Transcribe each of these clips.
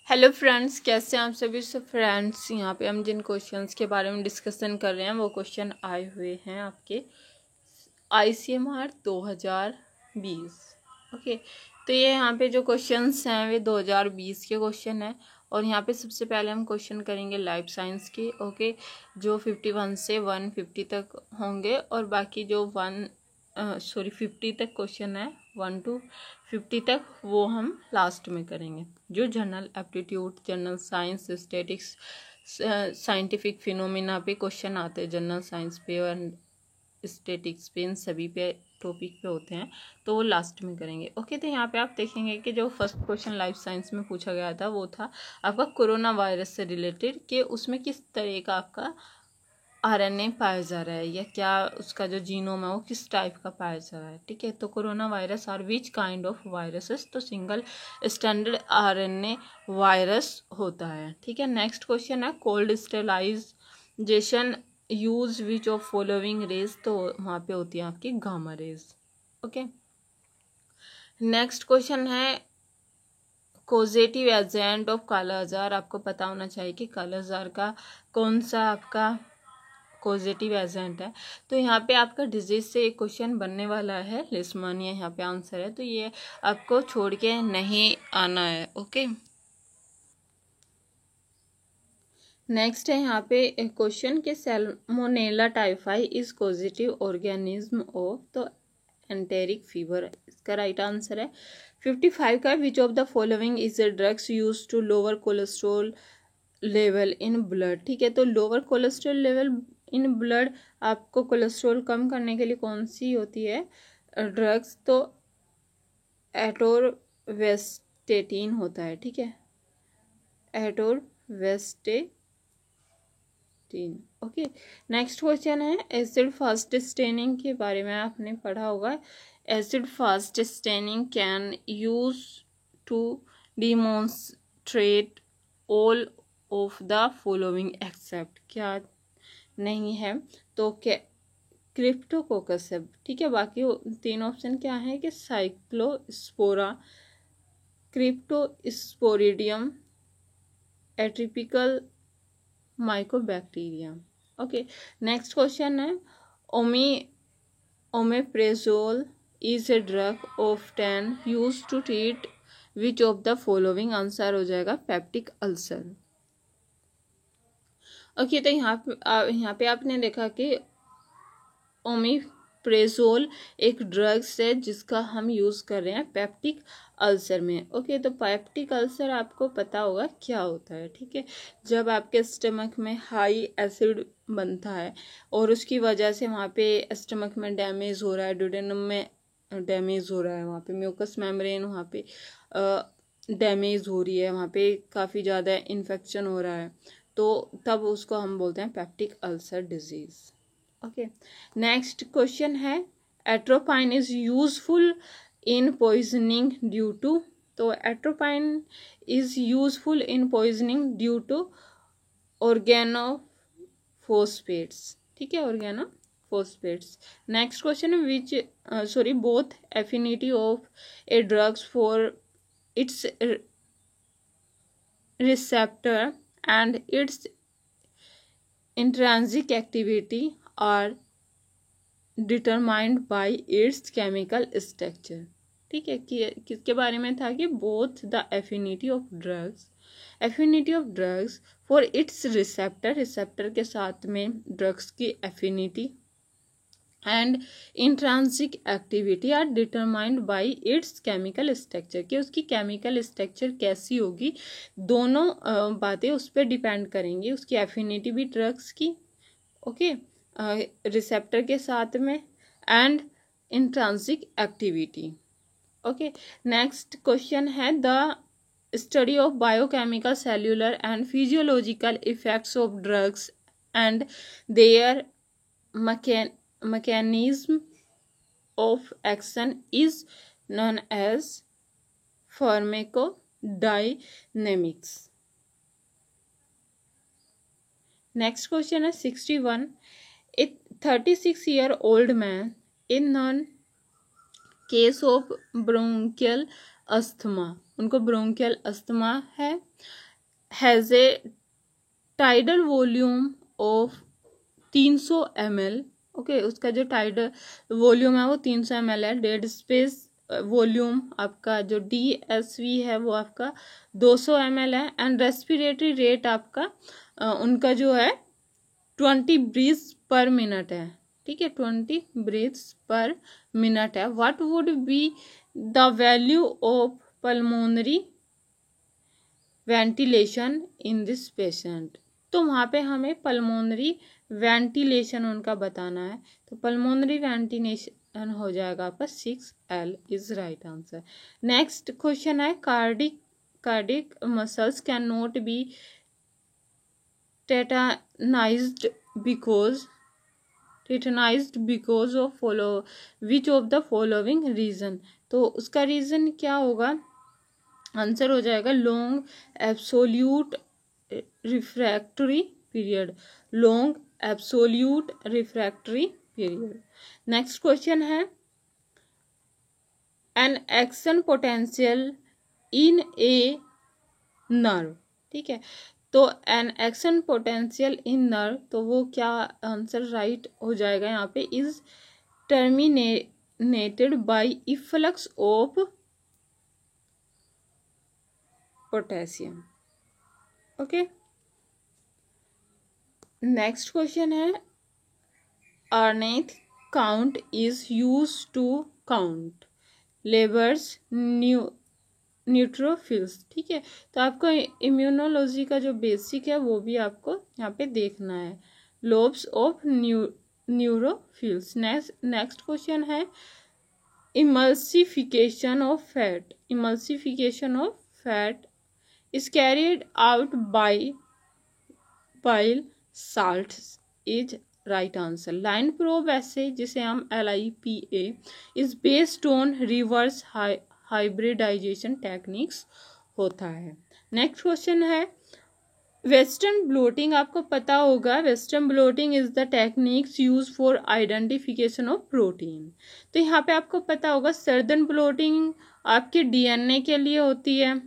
Hello friends, कैसे हैं आप सभी। फ्रेंड्स, यहाँ पे हम जिन क्वेश्चंस के बारे में डिस्कशन कर रहे हैं वो क्वेश्चन आए हुए हैं आपके ICMR 2020। ओके, तो ये यहाँ पे जो क्वेश्चंस हैं वे 2020 के क्वेश्चन हैं। और यहाँ पे सबसे पहले हम क्वेश्चन करेंगे लाइफ साइंस के। ओके, जो 51 से 150 तक होंगे और बाकी जो 50 तक क्वेश्चन है 1 to 50 तक वो हम लास्ट में करेंगे। जो general aptitude, general science, statics, scientific phenomena पे क्वेश्चन आते हैं, जनरल साइंस पे और स्टैटिक्स पे, इन सभी पे टॉपिक पे होते हैं, तो वो लास्ट में करेंगे। ओके, तो यहाँ पे आप देखेंगे कि जो फर्स्ट क्वेश्चन लाइफ साइंस में पूछा गया था वो था आपका कोरोना वायरस से रिलेटेड, कि उसमें किस तरह का आपका RNA पाया जा रहा है या क्या उसका जो जीनोम है वो किस टाइप का पाया जा रहा है। ठीक है, तो corona virus are which kind of viruses, तो सिंगल स्टैंडर्ड RNA वायरस होता है। ठीक है, नेक्स्ट क्वेश्चन है cold sterilization use which of following rays, तो वहाँ पे होती है आपकी gamma rays. Okay, next question है causative agent of kala azar. आपको पता होना चाहिए कि काला आजार का कौन सा आपका पॉजिटिव एजेंट है। तो यहाँ पे आपका डिजीज से एक क्वेश्चन बनने वाला है, लिस्मानिया यहाँ पे आंसर है, तो ये आपको छोड़ के नहीं आना है। ओके, नेक्स्ट है यहाँ पे क्वेश्चन के salmonella typhi is positive organism of, तो एंटेरिक फीवर इसका राइट आंसर है। 55 का which of the following is the drugs use to lower cholesterol level in blood. ठीक है, तो lower cholesterol level in blood, आपको कोलेस्ट्रॉल कम करने के लिए कौन सी होती है ड्रग्स, तो एटोरवेस्टेटिन होता है। ठीक है, एटोरवेस्टेटिन। ओके, नेक्स्ट क्वेश्चन है एसिड फास्ट स्टेनिंग के बारे में आपने पढ़ा होगा। Acid fast staining can use to demonstrate all of the following except, क्या नहीं है, तो क्या क्रिप्टोकोकस है। ठीक है, बाकी 3 ऑप्शन क्या है कि cyclospora, cryptosporidium, atypical mycobacteria. Okay, next question है omeprazole is a drug of 10 use to treat which of the following, answer हो जाएगा पेप्टिक अल्सर। ओके, तो यहाँ पे आपने देखा कि ओमेप्रेजोल एक ड्रग्स है जिसका हम यूज़ कर रहे हैं पेप्टिक अल्सर में। ओके, तो पेप्टिक अल्सर आपको पता होगा क्या होता है। ठीक है, जब आपके स्टमक में हाई एसिड बनता है और उसकी वजह से वहाँ पे स्टमक में डैमेज हो रहा है, ड्यूडेनम में डैमेज हो रहा है, वहाँ पे म्यूकस मेम्ब्रेन वहाँ पे डैमेज हो रही है, वहाँ पे काफ़ी ज़्यादा इन्फेक्शन हो रहा है, तो तब उसको हम बोलते हैं peptic ulcer disease. Okay, next question है atropine is useful in poisoning due to, तो atropine is useful in poisoning due to organophosphates. ठीक है, ऑर्गेनोफॉस्फेट्स। नेक्स्ट क्वेश्चन है which both affinity of a drugs for its receptor and its intrinsic activity are determined by its chemical structure। ठीक है, किसके बारे में था कि both the affinity of drugs for its receptor के साथ में ड्रग्स की affinity and intrinsic activity are determined by its chemical structure, कि उसकी केमिकल स्ट्रक्चर कैसी होगी, दोनों बातें उस पर डिपेंड करेंगी, उसकी एफिनिटी भी ड्रग्स की, ओके, रिसेप्टर के साथ में, and intrinsic activity. Okay, next question है the study of biochemical, cellular and physiological effects of drugs and their mechanism of action is known as pharmacodynamics। Next question is 61. A 36-year-old man in non case of bronchial asthma उनको bronchial asthma है, has a tidal volume of 300 ml, okay, उसका जो tidal volume है वो 300 ml है। Dead space volume आपका जो DSV है वो आपका 200 ml है। एंड रेस्पिरेटरी रेट आपका उनका जो है 20 ब्रीथ्स पर मिनट है, ठीक है, 20 ब्रीथ्स पर मिनट है। What would be the value of pulmonary ventilation in this patient? तो वहाँ पे हमें पल्मोनरी वेंटिलेशन उनका बताना है, तो पल्मोनरी वेंटिलेशन हो जाएगा आपका 6L is right answer. Next question है cardiac muscles can not be tetanized because of which of the following reason? तो उसका रीजन क्या होगा? आंसर हो जाएगा long absolute refractory period, long absolute refractory period. Next question है an action potential in a nerve, ठीक है, तो an action potential in nerve, तो वो क्या आंसर राइट हो जाएगा यहाँ पे? Is terminated by efflux of potassium, okay. Next question है Arneth count is used to count lobes neutrophils, ठीक है, तो आपको इम्यूनोलॉजी का जो बेसिक है वो भी आपको यहाँ पे देखना है, lobes of neutrophils. Next question है emulsification of fat, emulsification of fat is carried out by bile salts is right answer. Line probe ऐसे जिसे हम LIPA is based on reverse hybridization techniques होता है। नेक्स्ट क्वेश्चन है western blotting, आपको पता होगा western blotting is the techniques use for identification of protein. तो यहाँ पे आपको पता होगा सदर्न ब्लोटिंग आपके DNA के लिए होती है,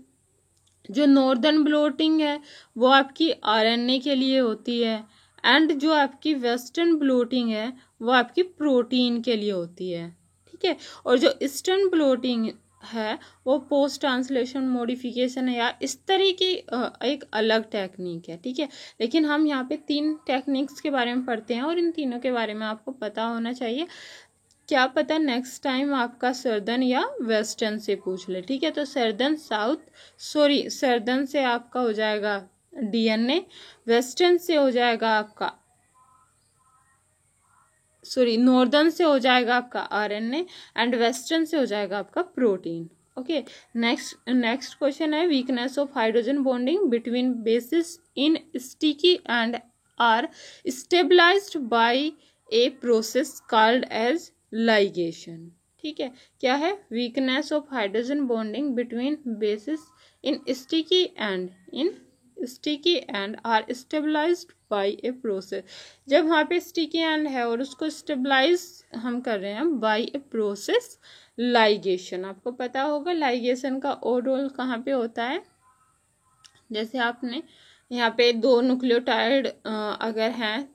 जो नॉर्दर्न ब्लोटिंग है वो आपकी RNA के लिए होती है, एंड जो आपकी वेस्टर्न ब्लोटिंग है वो आपकी प्रोटीन के लिए होती है, ठीक है। और जो ईस्टर्न ब्लोटिंग है वो पोस्ट ट्रांसलेशन मॉडिफिकेशन है या इस तरह की एक अलग टेक्निक है, ठीक है। लेकिन हम यहाँ पे 3 टेक्निक्स के बारे में पढ़ते हैं और इन तीनों के बारे में आपको पता होना चाहिए, क्या पता नेक्स्ट टाइम आपका सर्दन या वेस्टर्न से पूछ ले, ठीक है। तो सर्दन से आपका हो जाएगा DNA, वेस्टर्न से हो जाएगा आपका नॉर्दर्न से हो जाएगा आपका RNA एंड वेस्टर्न से हो जाएगा आपका प्रोटीन, ओके। नेक्स्ट क्वेश्चन है weakness of hydrogen bonding between bases in sticky end are stabilized by a process called as ligation, ठीक है। क्या है? Weakness of hydrogen bonding between bases in sticky end are stabilized by a process. जब वहाँ पे sticky and है और उसको स्टेबलाइज हम कर रहे हैं बाय ए प्रोसेस लाइगेशन। आपको पता होगा लाइगेशन का और रोल कहाँ पे होता है, जैसे आपने यहाँ पे 2 न्यूक्लियोटाइड अगर हैं,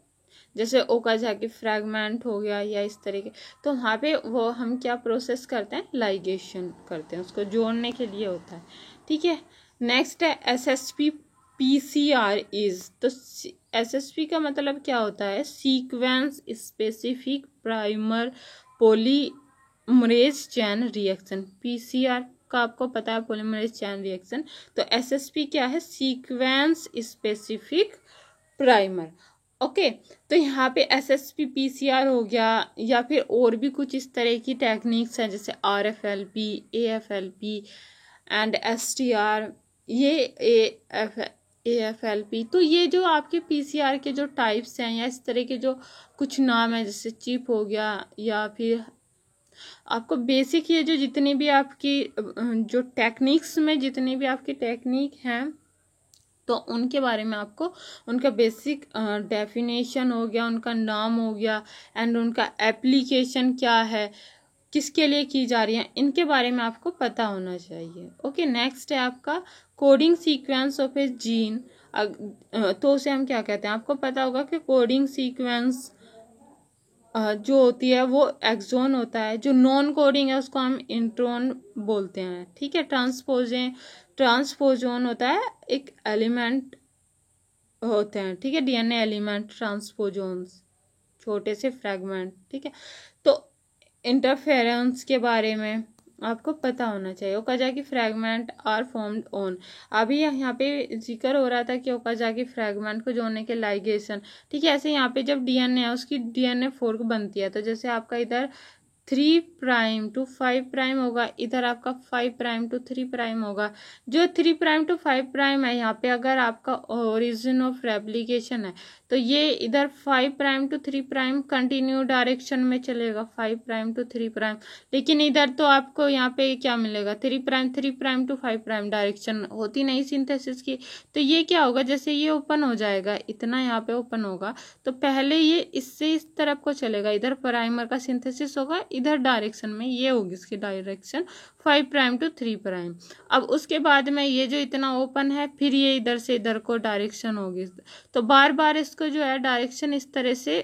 जैसे ओकाजाकी फ्रैगमेंट हो गया या इस तरीके, तो वहाँ पे वो हम क्या प्रोसेस करते हैं? लाइगेशन करते हैं, उसको जोड़ने के लिए होता है, ठीक है। नेक्स्ट है SSP PCR इज, तो SSP का मतलब क्या होता है? Sequence specific primer polymerase chain reaction. PCR का आपको पता है पॉलीमरेज चेन रिएक्शन, तो SSP क्या है? Sequence specific primer, okay. तो यहाँ पे SSP PCR हो गया, या फिर और भी कुछ इस तरह की टेक्निक्स हैं जैसे RFLP, AFLP एंड STR, ये AFLP। तो ये जो आपके PCR के जो टाइप्स हैं या इस तरह के जो कुछ नाम है, जैसे चिप हो गया, या फिर आपको बेसिक ये जो जितनी भी आपकी जो टेक्निक्स में जितनी भी आपकी टेक्निक हैं, तो उनके बारे में आपको उनका बेसिक डेफिनेशन हो गया, उनका नाम हो गया, एंड उनका एप्लीकेशन क्या है, किसके लिए की जा रही है, इनके बारे में आपको पता होना चाहिए। ओके, नेक्स्ट है आपका coding sequence of A gene. तो उसे हम क्या कहते हैं, आपको पता होगा कि कोडिंग सीक्वेंस जो होती है वो एक्सोन होता है, जो नॉन कोडिंग है उसको हम इंट्रोन बोलते हैं। ठीक है, ट्रांसपोजोन होता है, एक एलिमेंट होते हैं। ठीक है, डीएनए एलिमेंट ट्रांसपोजोन्स, छोटे से फ्रैगमेंट। ठीक है, तो इंटरफेरेंस के बारे में आपको पता होना चाहिए। Okazaki fragment are formed on, अभी यहाँ पे जिक्र हो रहा था कि ओकाजाकी फ्रैगमेंट को जोड़ने के लाइगेशन। ठीक है, ऐसे यहाँ पे जब डीएनए है उसकी डीएनए फोर्क बनती है, तो जैसे आपका इधर 3 प्राइम टू 5 प्राइम होगा, इधर आपका 5 प्राइम टू 3 प्राइम होगा। जो 3 प्राइम टू 5 प्राइम है यहाँ पे अगर आपका ओरिजिन ऑफ रेप्लिकेशन है तो ये इधर 5 prime to 3 prime continue direction में चलेगा, 5 प्राइम टू 3 प्राइम। लेकिन इधर तो आपको यहाँ पे क्या मिलेगा, 3 प्राइम टू 5 प्राइम डायरेक्शन होती नहीं सिंथेसिस की। तो ये क्या होगा, जैसे ये ओपन हो जाएगा, इतना यहाँ पे ओपन होगा तो पहले ये इससे इस तरफ को चलेगा, इधर प्राइमर का सिंथेसिस होगा, इधर डायरेक्शन में ये होगी इसकी डायरेक्शन 5 प्राइम टू 3 प्राइम। अब उसके बाद में ये जो इतना ओपन है फिर ये इधर से इधर को डायरेक्शन होगी, तो बार बार इसको जो है डायरेक्शन इस तरह से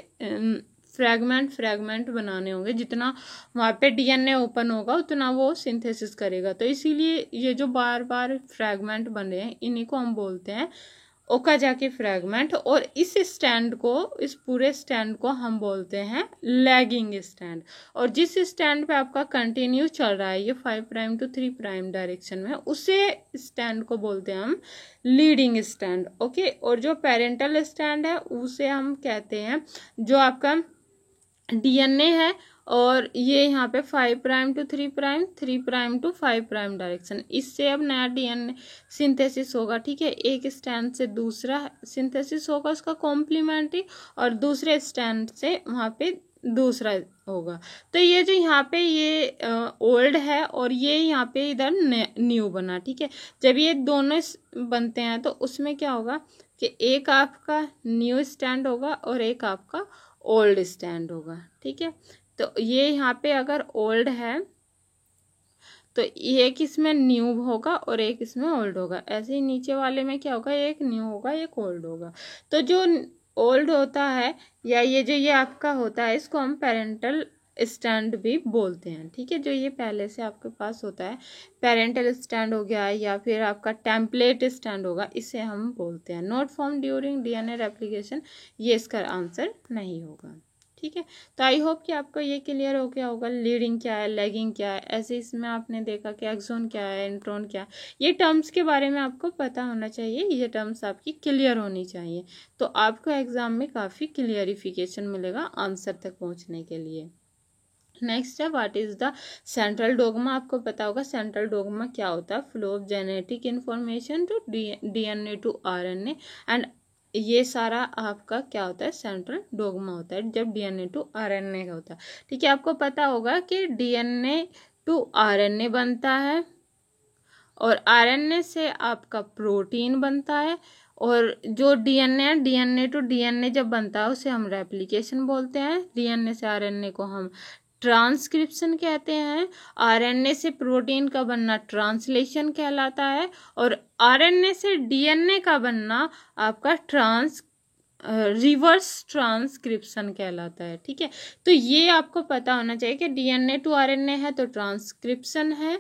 फ्रैगमेंट बनाने होंगे। जितना वहाँ पे डीएनए ओपन होगा उतना वो सिंथेसिस करेगा। तो इसीलिए ये जो बार बार फ्रैगमेंट बन रहे हैं इन्हीं को हम बोलते हैं ओकाजाकी फ्रैगमेंट। और इस स्टैंड को, इस पूरे स्टैंड को हम बोलते हैं लैगिंग स्टैंड। और जिस स्टैंड पे आपका कंटिन्यू चल रहा है ये 5 प्राइम टू 3 प्राइम डायरेक्शन में, उसे स्टैंड को बोलते हैं हम लीडिंग स्टैंड। ओके, और जो पेरेंटल स्टैंड है उसे हम कहते हैं जो आपका डीएनए है और ये यहाँ पे 5 prime to 3 prime, 3 prime to 5 prime direction, इससे अब नया डीएनए सिंथेसिस होगा। ठीक है, एक स्टैंड से दूसरा सिंथेसिस होगा उसका कॉम्प्लीमेंट्री, और दूसरे स्टैंड से वहाँ पे दूसरा होगा। तो ये जो यहाँ पे ये ओल्ड है और ये यहाँ पे इधर न्यू बना। ठीक है, जब ये दोनों बनते हैं तो उसमें क्या होगा कि एक आपका न्यू स्टैंड होगा और एक आपका ओल्ड स्टैंड होगा। ठीक है, तो ये यहाँ पे अगर ओल्ड है तो एक इसमें न्यू होगा और एक इसमें ओल्ड होगा। ऐसे ही नीचे वाले में क्या होगा, एक न्यू होगा एक ओल्ड होगा। तो जो ओल्ड होता है या ये जो ये आपका होता है इसको हम पेरेंटल स्टैंड भी बोलते हैं। ठीक है, जो ये पहले से आपके पास होता है पेरेंटल स्टैंड हो गया या फिर आपका टेम्पलेट स्टैंड होगा, इसे हम बोलते हैं। Not form during DNA replication, ये इसका आंसर नहीं होगा। ठीक है, तो आई होप कि आपको ये क्लियर हो गया होगा लीडिंग क्या है, लैगिंग क्या है। ऐसे इसमें आपने देखा कि एक्सोन क्या है, इंट्रोन क्या है, ये टर्म्स के बारे में आपको पता होना चाहिए, ये टर्म्स आपकी क्लियर होनी चाहिए। तो आपको एग्जाम में काफ़ी क्लियरिफिकेशन मिलेगा आंसर तक पहुंचने के लिए। नेक्स्ट है what is the central dogma. आपको पता होगा सेंट्रल डोगमा क्या होता है, flow of genetic information to DNA to RNA and ये सारा आपका क्या होता है, सेंट्रल डोगमा होता है जब डीएनए टू आरएनए का होता है। ठीक है, आपको पता होगा कि डीएनए टू आरएनए बनता है और आरएनए से आपका प्रोटीन बनता है, और जो डीएनए टू डीएनए जब बनता है उसे हम रेप्लिकेशन बोलते हैं। डीएनए से आरएनए को हम ट्रांसक्रिप्शन कहते हैं। आरएनए से प्रोटीन का बनना ट्रांसलेशन कहलाता है, और आरएनए से डीएनए का बनना आपका रिवर्स ट्रांसक्रिप्शन कहलाता है। ठीक है, तो ये आपको पता होना चाहिए कि डीएनए टू आरएनए है तो ट्रांसक्रिप्शन है,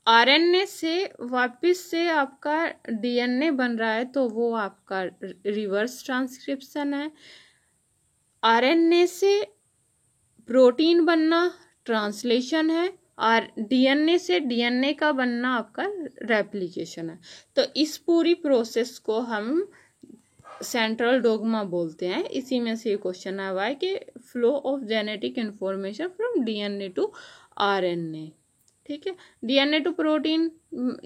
आरएनए से वापस से आपका डीएनए बन रहा है तो वो आपका रिवर्स ट्रांसक्रिप्शन है, आरएनए से प्रोटीन बनना ट्रांसलेशन है, और डीएनए से डीएनए का बनना आपका रेप्लिकेशन है। तो इस पूरी प्रोसेस को हम सेंट्रल डोगमा बोलते हैं। इसी में से ये क्वेश्चन आया हुआ है कि flow of genetic information from DNA to RNA. ठीक है, डीएनए टू प्रोटीन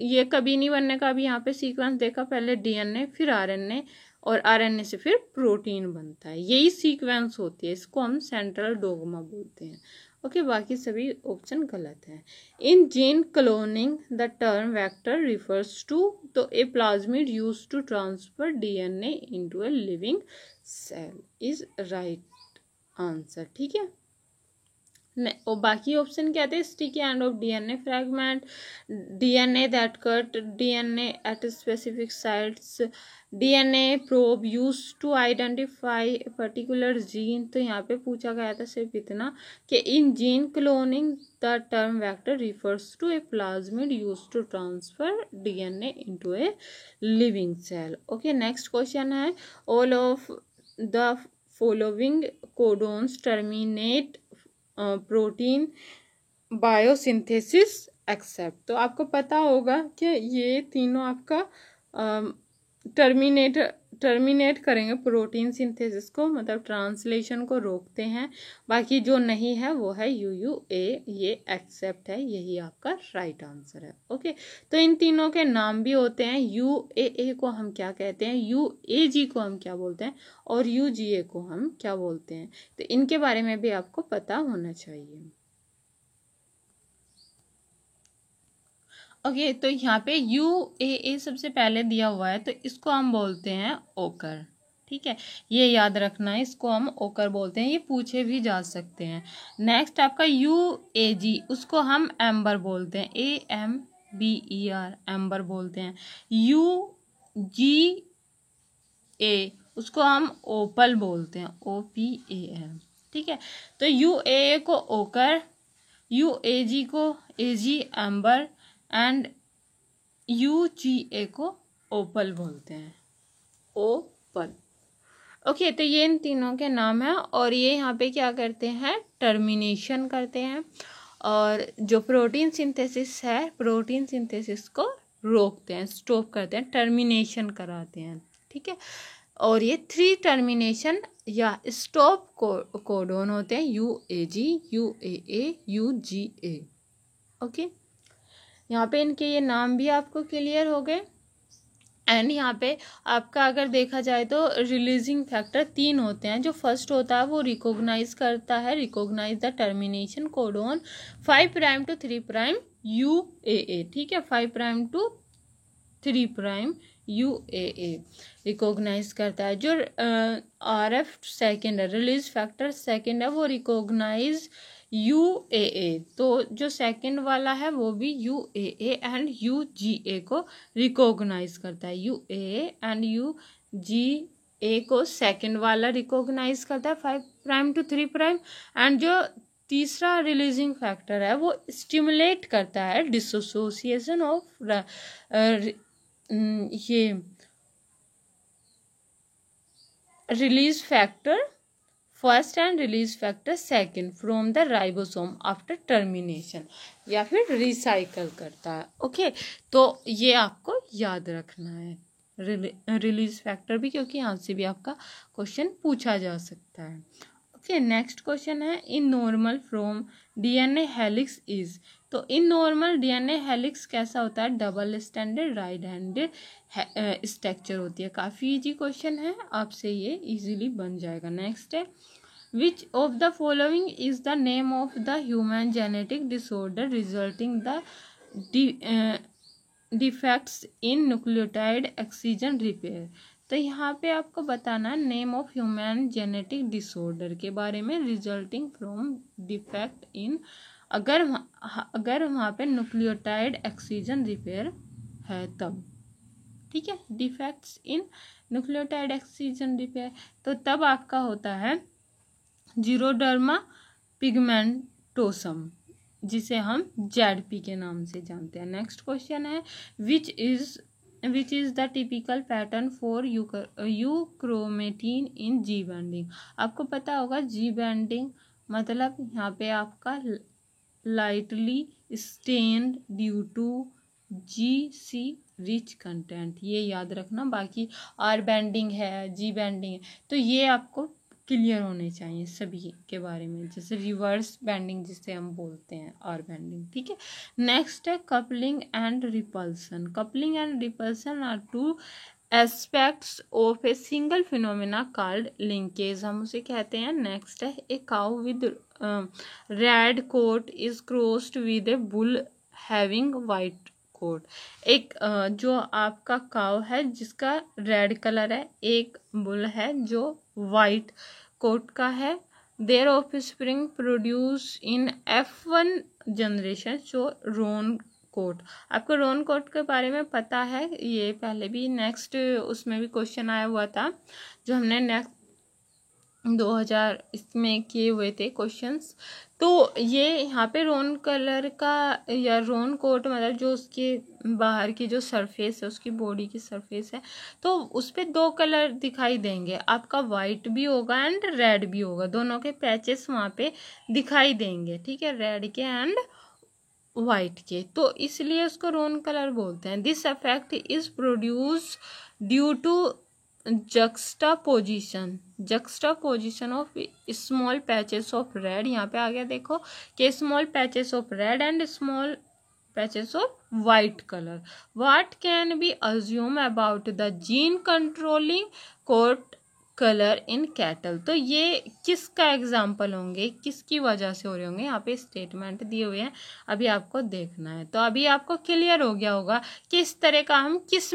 ये कभी नहीं बनने का, अभी यहाँ पे सीक्वेंस देखा, पहले डीएनए फिर आरएनए और आरएनए से फिर प्रोटीन बनता है, यही सीक्वेंस होती है, इसको हम सेंट्रल डोगमा बोलते हैं। ओके, बाकी सभी ऑप्शन गलत है। In gene cloning the term vector refers to, तो a plasmid use to transfer DNA into a living cell is right answer. ठीक है, और बाकी ऑप्शन क्या थे? Sticky end of DNA fragment, DNA that cut DNA at specific sites, DNA probe use to identify particular gene. तो यहाँ पे पूछा गया था सिर्फ इतना कि in gene cloning the term vector refers to A plasmid use to transfer DNA into a living cell. Okay, next question है all of the following codons terminate protein biosynthesis except. तो आपको पता होगा कि ये तीनों आपका टर्मिनेट करेंगे प्रोटीन सिंथेसिस को, मतलब ट्रांसलेशन को रोकते हैं। बाकी जो नहीं है वो है UUA, ये एक्सेप्ट है, यही आपका राइट आंसर है। ओके, तो इन तीनों के नाम भी होते हैं। UAA को हम क्या कहते हैं, UAG को हम क्या बोलते हैं, और UGA को हम क्या बोलते हैं। तो इनके बारे में भी आपको पता होना चाहिए। ओके, तो यहाँ पे UAA सबसे पहले दिया हुआ है, तो इसको हम बोलते हैं ओकर। ठीक है, ये याद रखना है, इसको हम ओकर बोलते हैं, ये पूछे भी जा सकते हैं। नेक्स्ट आपका UAG, उसको हम एम्बर बोलते हैं, AMBER, एम्बर बोलते हैं। UGA, उसको हम ओपल बोलते हैं, OPAL। ठीक है, तो UAA को ओकर, UAG को AG एम्बर एंड UGA को ओपल बोलते हैं, ओपल। ओके, तो ये इन तीनों के नाम है, और ये यहाँ पे क्या करते हैं, टर्मिनेशन करते हैं, और जो प्रोटीन सिंथेसिस है, प्रोटीन सिंथेसिस को रोकते हैं, स्टॉप करते हैं, टर्मिनेशन कराते हैं। ठीक है, और ये 3 टर्मिनेशन या स्टॉप कोडोन होते हैं, UAG, UAA, UGA। ओके, यहाँ पे इनके ये नाम भी आपको क्लियर हो गए। एंड यहाँ पे आपका अगर देखा जाए तो रिलीजिंग फैक्टर 3 होते हैं। जो फर्स्ट होता है वो रिकॉग्नाइज करता है, recognize the termination codon 5' to 3' UAA। ठीक है, 5' to 3' UAA रिकॉग्नाइज करता है। जो RF सेकेंड है, रिलीज फैक्टर सेकेंड है, वो रिकॉग्नाइज UAA। तो जो सेकेंड वाला है वो भी UAA एंड UGA को रिकॉग्नाइज करता है। UAA एंड UGA को सेकेंड वाला रिकॉग्नाइज करता है 5' to 3'। एंड जो तीसरा रिलीजिंग फैक्टर है वो स्टिमुलेट करता है डिसोसिएशन ऑफ ये release factor first and release factor second from the ribosome after termination, या फिर रिसाइकल करता है। ओके, तो ये आपको याद रखना है, रिलीज फैक्टर भी, क्योंकि यहाँ से भी आपका क्वेश्चन पूछा जा सकता है। ओके, नेक्स्ट क्वेश्चन है in normal from DNA helix is. तो इन नॉर्मल DNA हेलिक्स कैसा होता है, double standard right handed structure होती है। काफ़ी इजी क्वेश्चन है, आपसे ये इजीली बन जाएगा। नेक्स्ट है which of the following is the name of the human genetic disorder resulting the defects in nucleotide oxygen repair. तो यहाँ पे आपको बताना name of human genetic disorder के बारे में, रिजल्टिंग फ्रॉम डिफेक्ट इन, अगर वहाँ पे न्यूक्लियोटाइड ऑक्सीजन रिपेयर है तब। ठीक है, defects in nucleotide oxygen repair, तो तब आपका होता है जीरोडर्मा पिगमेंटोसम, जिसे हम ZP के नाम से जानते हैं। नेक्स्ट क्वेश्चन है which is the typical pattern for euchromatin in G banding. आपको पता होगा G बैंडिंग मतलब यहाँ पे आपका lightly stained due to GC rich content, ये याद रखना। बाकी R बैंडिंग है, G बैंडिंग है, तो ये आपको क्लियर होने चाहिए सभी के बारे में, जैसे रिवर्स बैंडिंग जिसे हम बोलते हैं, R बैंडिंग। ठीक है, नेक्स्ट है coupling and repulsion. Coupling and repulsion are 2 aspects of a single phenomena called linkage, हम उसे कहते हैं। नेक्स्ट है a cow with red coat is crossed with a bull having white coat. एक जो आपका काउ है जिसका रेड कलर है, एक बुल है जो वाइट कोट का है, their offspring produce in F1 generation show roan coat. आपको रोन कोट के बारे में पता है, ये पहले भी नेक्स्ट उसमें भी क्वेश्चन आया हुआ था जो हमने नेक्स्ट 2000 इसमें किए हुए थे क्वेश्चंस। तो ये यहाँ पे रोन कलर का या रोन कोट मतलब जो उसके बाहर की जो सरफेस है, उसकी बॉडी की सरफेस है, तो उस पर 2 कलर दिखाई देंगे आपका, वाइट भी होगा एंड रेड भी होगा, दोनों के पैचेस वहाँ पे दिखाई देंगे, ठीक है, रेड के एंड वाइट के, तो इसलिए उसको रोन कलर बोलते हैं। This effect is produce due to juxtaposition of small patches of red. यहाँ पे आ गया देखो कि small patches of red and small patches of white colour. What can be assumed about the gene controlling coat colour in cattle. तो ये किसका example होंगे, किसकी वजह से हो रहे होंगे, यहाँ पे स्टेटमेंट दिए हुए हैं, अभी आपको देखना है। तो अभी आपको क्लियर हो गया होगा कि इस तरह का हम किस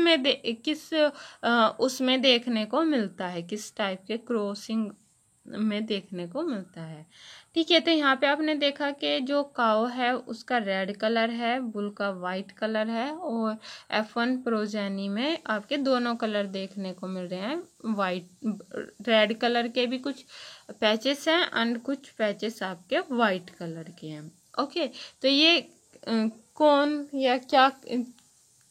उसमें देखने को मिलता है, किस टाइप के क्रॉसिंग में देखने को मिलता है, ठीक है। तो यहाँ पे आपने देखा कि जो काओ है उसका रेड कलर है, बुल का वाइट कलर है, और F1 प्रोजेनी में आपके दोनों कलर देखने को मिल रहे हैं, वाइट रेड कलर के भी कुछ पैचेस हैं एंड कुछ पैचेस आपके वाइट कलर के हैं। ओके, तो ये कौन या क्या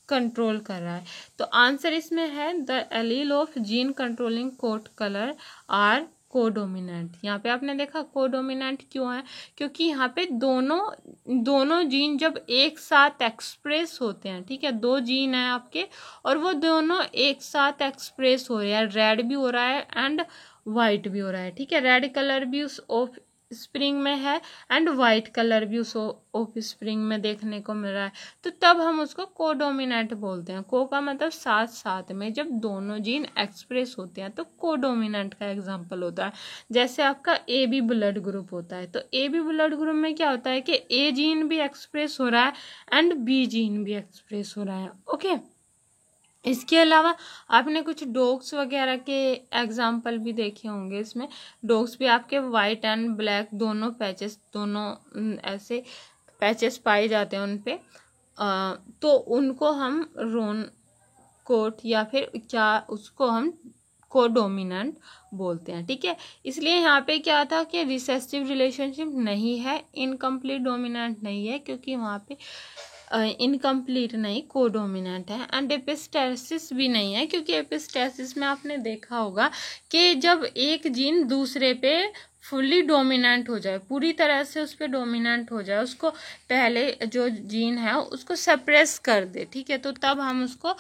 कंट्रोल कर रहा है, तो आंसर इसमें है the allele of gene controlling coat colour are codominant. यहाँ पे आपने देखा कोडोमिनेंट क्यों है, क्योंकि यहाँ पे दोनों जीन जब एक साथ एक्सप्रेस होते हैं, ठीक है, 2 जीन है आपके और वो दोनों एक साथ एक्सप्रेस हो रहे हैं, रेड भी हो रहा है एंड वाइट भी हो रहा है, ठीक है, रेड कलर भी उस ऑफ स्प्रिंग में है एंड वाइट कलर भी उस ऑफ स्प्रिंग में देखने को मिल रहा है, तो तब हम उसको कोडोमिनेंट बोलते हैं। को का मतलब साथ साथ में जब दोनों जीन एक्सप्रेस होते हैं तो कोडोमिनेंट का एग्जांपल होता है। जैसे आपका ए बी ब्लड ग्रुप होता है, तो ए बी ब्लड ग्रुप में क्या होता है कि ए जीन भी एक्सप्रेस हो रहा है एंड बी जीन भी एक्सप्रेस हो रहा है। ओके, इसके अलावा आपने कुछ डॉग्स वगैरह के एग्जाम्पल भी देखे होंगे, इसमें डॉग्स भी आपके वाइट एंड ब्लैक दोनों पैचेस, दोनों ऐसे पैचेस पाए जाते हैं उन पे, तो उनको हम रोन कोट या फिर क्या उसको हम कोडोमिनेंट बोलते हैं, ठीक है। इसलिए यहाँ पे क्या था कि रिसेसिव रिलेशनशिप नहीं है, इनकम्प्लीट डोमिनेंट नहीं है, क्योंकि वहाँ पे इनकम्प्लीट नहीं कोडोमिनेंट है, एंड एपिस्टेसिस भी नहीं है, क्योंकि एपिस्टेसिस में आपने देखा होगा कि जब एक जीन दूसरे पे फुल्ली डोमिनेंट हो जाए, पूरी तरह से उस पर डोमिनेंट हो जाए, उसको पहले जो जीन है उसको सप्रेस कर दे, ठीक है, तो तब हम उसको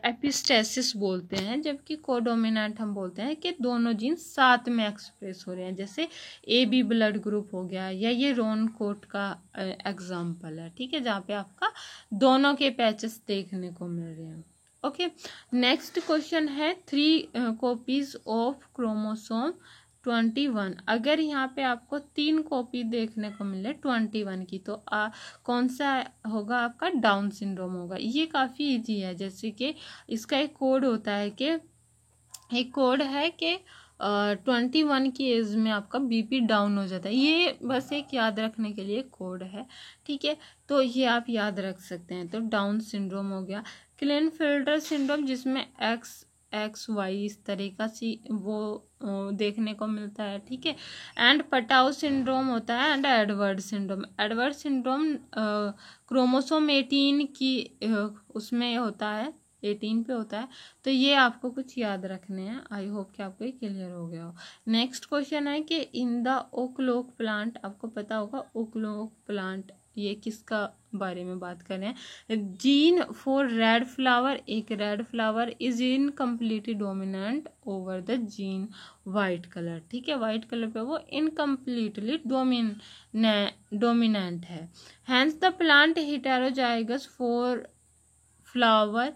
एपिस्टेसिस बोलते हैं, जबकि कोडोमिनेंट हम बोलते हैं कि दोनों जीन साथ में एक्सप्रेस हो रहे हैं, जैसे ए बी ब्लड ग्रुप हो गया, या ये रोन कोट का एग्जाम्पल है, ठीक है, जहाँ पे आपका दोनों के पैचेस देखने को मिल रहे हैं। ओके, नेक्स्ट क्वेश्चन है 3 कॉपीज ऑफ क्रोमोसोम 21। अगर यहाँ पे आपको 3 कॉपी देखने को मिले 21 की, तो कौन सा होगा आपका, डाउन सिंड्रोम होगा। ये काफ़ी इजी है, जैसे कि इसका एक कोड होता है कि 21 की एज में आपका बीपी डाउन हो जाता है, ये बस एक याद रखने के लिए कोड है, ठीक है, तो ये आप याद रख सकते हैं। तो डाउन सिंड्रोम हो गया, क्लिनफिल्टर सिंड्रोम जिसमें XY इस तरीका से वो देखने को मिलता है, ठीक है, एंड पटाउ सिंड्रोम होता है, एंड एडवर्ड सिंड्रोम क्रोमोसोम 18 की उसमें होता है, 18 पे होता है, तो ये आपको कुछ याद रखने हैं। आई होप कि आपको ये क्लियर हो गया हो। नेक्स्ट क्वेश्चन है कि इन द ओकलोक प्लांट, आपको पता होगा ओकलोक प्लांट ये किसका बारे में बात कर रहे हैं, जीन फॉर रेड फ्लावर, एक red flower is incompletely dominant over the gene white colour, ठीक है, वाइट कलर पे वो इनकम्प्लीटली डोमिनेंट है। Hence the plant heterozygous for flower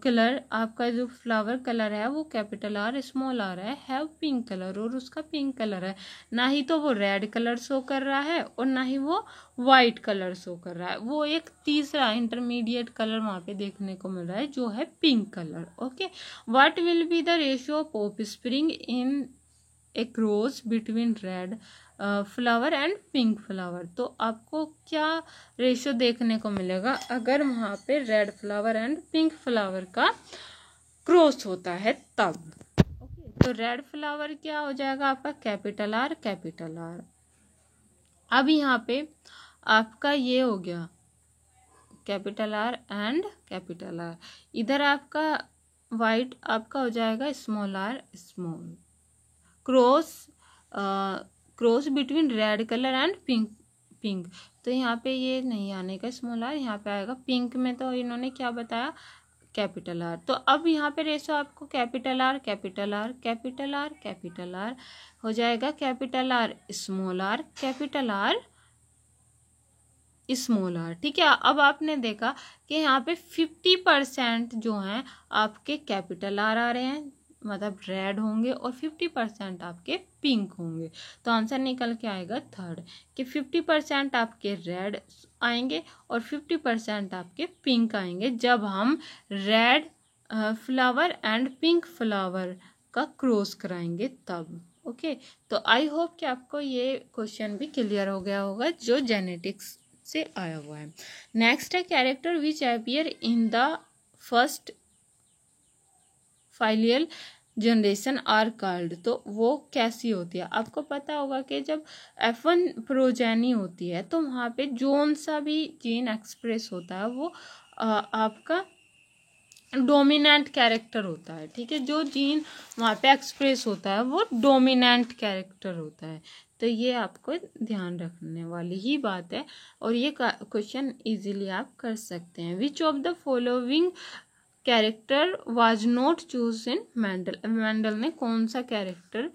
colour, आपका जो फ्लावर कलर है वो कैपिटल R स्मॉल r है, हैव पिंक कलर, और उसका पिंक कलर है, ना ही तो वो रेड कलर शो कर रहा है और ना ही वो वाइट कलर शो कर रहा है, वो एक तीसरा इंटरमीडिएट कलर वहाँ पे देखने को मिल रहा है जो है pink colour. Okay, what will be the ratio of spring in A cross between red flower and pink flower, तो आपको क्या रेशियो देखने को मिलेगा अगर वहाँ पे red flower and pink flower का क्रॉस होता है तब। ओके, तो रेड फ्लावर क्या हो जाएगा आपका कैपिटल आर कैपिटल आर। अब यहाँ पे आपका ये हो गया capital R and capital R, इधर आपका वाइट आपका हो जाएगा small R small, cross between red colour and pink, तो यहाँ पे ये नहीं आने का स्मॉल आर, यहाँ पे आएगा पिंक में, तो इन्होंने क्या बताया कैपिटल आर। तो अब यहाँ पे रेशो आपको capital R capital R capital R capital R हो जाएगा, capital R small R capital R small R. ठीक है, अब आपने देखा कि यहाँ पे 50% जो हैं आपके कैपिटल आर आ रहे हैं, मतलब रेड होंगे, और 50% आपके पिंक होंगे, तो आंसर निकल के आएगा थर्ड कि 50% आपके रेड आएंगे और 50% आपके पिंक आएंगे जब हम red flower and pink flower का क्रॉस कराएंगे तब। ओके, तो आई होप कि आपको ये क्वेश्चन भी क्लियर हो गया होगा जो जेनेटिक्स से आया हुआ है। नेक्स्ट है character which appear in the first filial generation are called, तो वो कैसी होती है। आपको पता होगा कि जब F1 प्रोजेनी होती है तो वहाँ पे जोन सा भी जीन एक्सप्रेस होता है वो आपका डोमिनेंट कैरेक्टर होता है। ठीक है, जो जीन वहाँ पे एक्सप्रेस होता है वो डोमिनेंट कैरेक्टर होता है, तो ये आपको ध्यान रखने वाली ही बात है और ये क्वेश्चन इजीली आप कर सकते हैं। विच of the following character was not choose in Mendel, Mendel ने कौन सा कैरेक्टर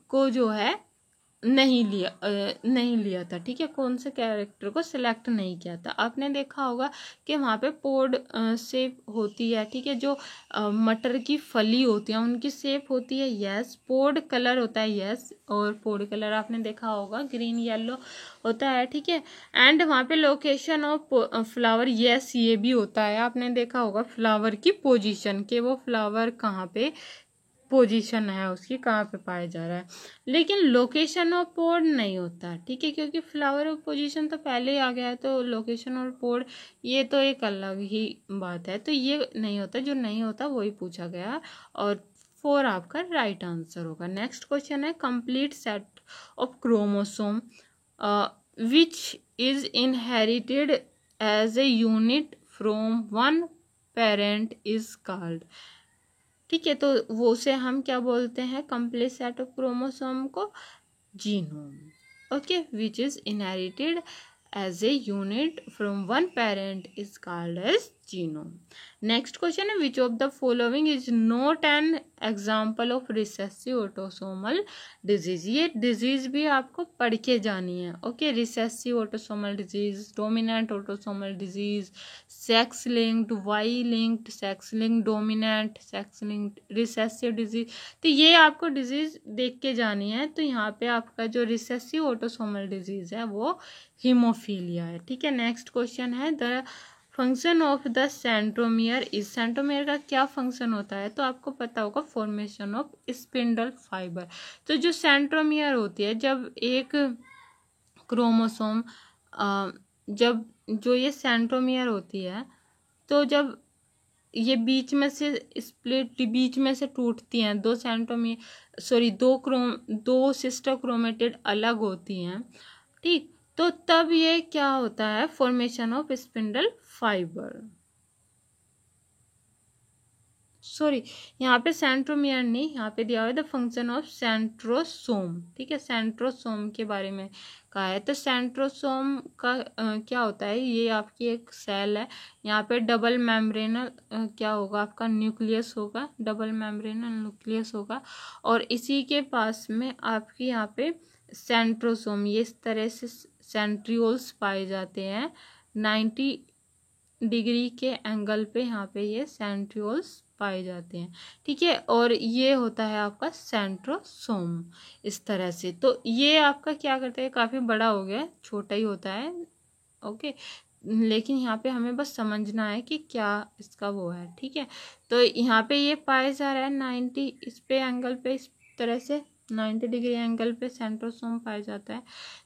को जो है नहीं लिया था। ठीक है, कौन से कैरेक्टर को सिलेक्ट नहीं किया था। आपने देखा होगा कि वहाँ पे पोड शेप होती है। ठीक है, जो मटर की फली होती है उनकी शेप होती है यस, पोड कलर होता है यस, और पोड कलर आपने देखा होगा ग्रीन येलो होता है। ठीक है, एंड वहाँ पे लोकेशन ऑफ फ्लावर यस ये भी होता है। आपने देखा होगा फ्लावर की पोजीशन के वो फ्लावर कहाँ पे पोजीशन है उसकी, कहाँ पे पाया जा रहा है, लेकिन लोकेशन और पोड नहीं होता। ठीक है, क्योंकि फ्लावर और पोजीशन तो पहले ही आ गया है, तो लोकेशन और पोड ये तो एक अलग ही बात है, तो ये नहीं होता, जो नहीं होता वही पूछा गया और 4 आपका राइट आंसर होगा। नेक्स्ट क्वेश्चन है complete set of chromosome which is inherited as a unit from one parent is called. ठीक है, तो वो से हम क्या बोलते हैं कंप्लीट सेट ऑफ क्रोमोसोम को genome. Okay, which is inherited as a unit from one parent is called as genome. Next question है which of the following is not an example of recessive autosomal disease. ये disease भी आपको पढ़ के जानी है। Okay, recessive autosomal disease, dominant autosomal disease, sex linked, Y linked, sex linked dominant, sex linked recessive disease, तो ये आपको डिजीज देख के जानी है। तो यहाँ पे आपका जो रिसेसिव ऑटोसोमल डिजीज है वो हीमोफीलिया है। ठीक है, नेक्स्ट क्वेश्चन है the function of the centromere is, centromere का क्या फंक्शन होता है, तो आपको पता होगा फॉर्मेशन ऑफ स्पिंडल फाइबर। तो जो सेंट्रोमियर होती है, जब एक क्रोमोसोम जब जो ये सेंट्रोमियर होती है, तो जब ये बीच में से स्प्लिट, बीच में से टूटती हैं, दो सिस्टर क्रोमेटिड अलग होती हैं। ठीक, तो तब ये क्या होता है formation of spindle fibre. Sorry, यहाँ पे सेंट्रोमियर नहीं, यहाँ पे दिया हुआ है द फंक्शन ऑफ सेंट्रोसोम। ठीक है, सेंट्रोसोम के बारे में कहा है। तो सेंट्रोसोम का क्या होता है, ये आपकी एक सेल है, यहाँ पे डबल मेम्ब्रेनल क्या होगा आपका न्यूक्लियस होगा, डबल मेम्ब्रेनल न्यूक्लियस होगा, और इसी के पास में आपकी यहाँ पे सेंट्रोसोम, ये इस तरह से सेंट्रियोल्स पाए जाते हैं 90 डिग्री के एंगल पे, यहाँ पे ये सेंट्रियोल्स पाए जाते हैं। ठीक है, और ये होता है आपका सेंट्रोसोम इस तरह से। तो ये आपका क्या करता है, काफ़ी बड़ा हो गया, छोटा ही होता है। ओके, लेकिन यहाँ पे हमें बस समझना है कि क्या इसका वो है। ठीक है, तो यहाँ पे ये पाया जा रहा है 90 इस पे एंगल पे इस तरह से 90 डिग्री एंगल पे सेंट्रोसोम पाया जाता है।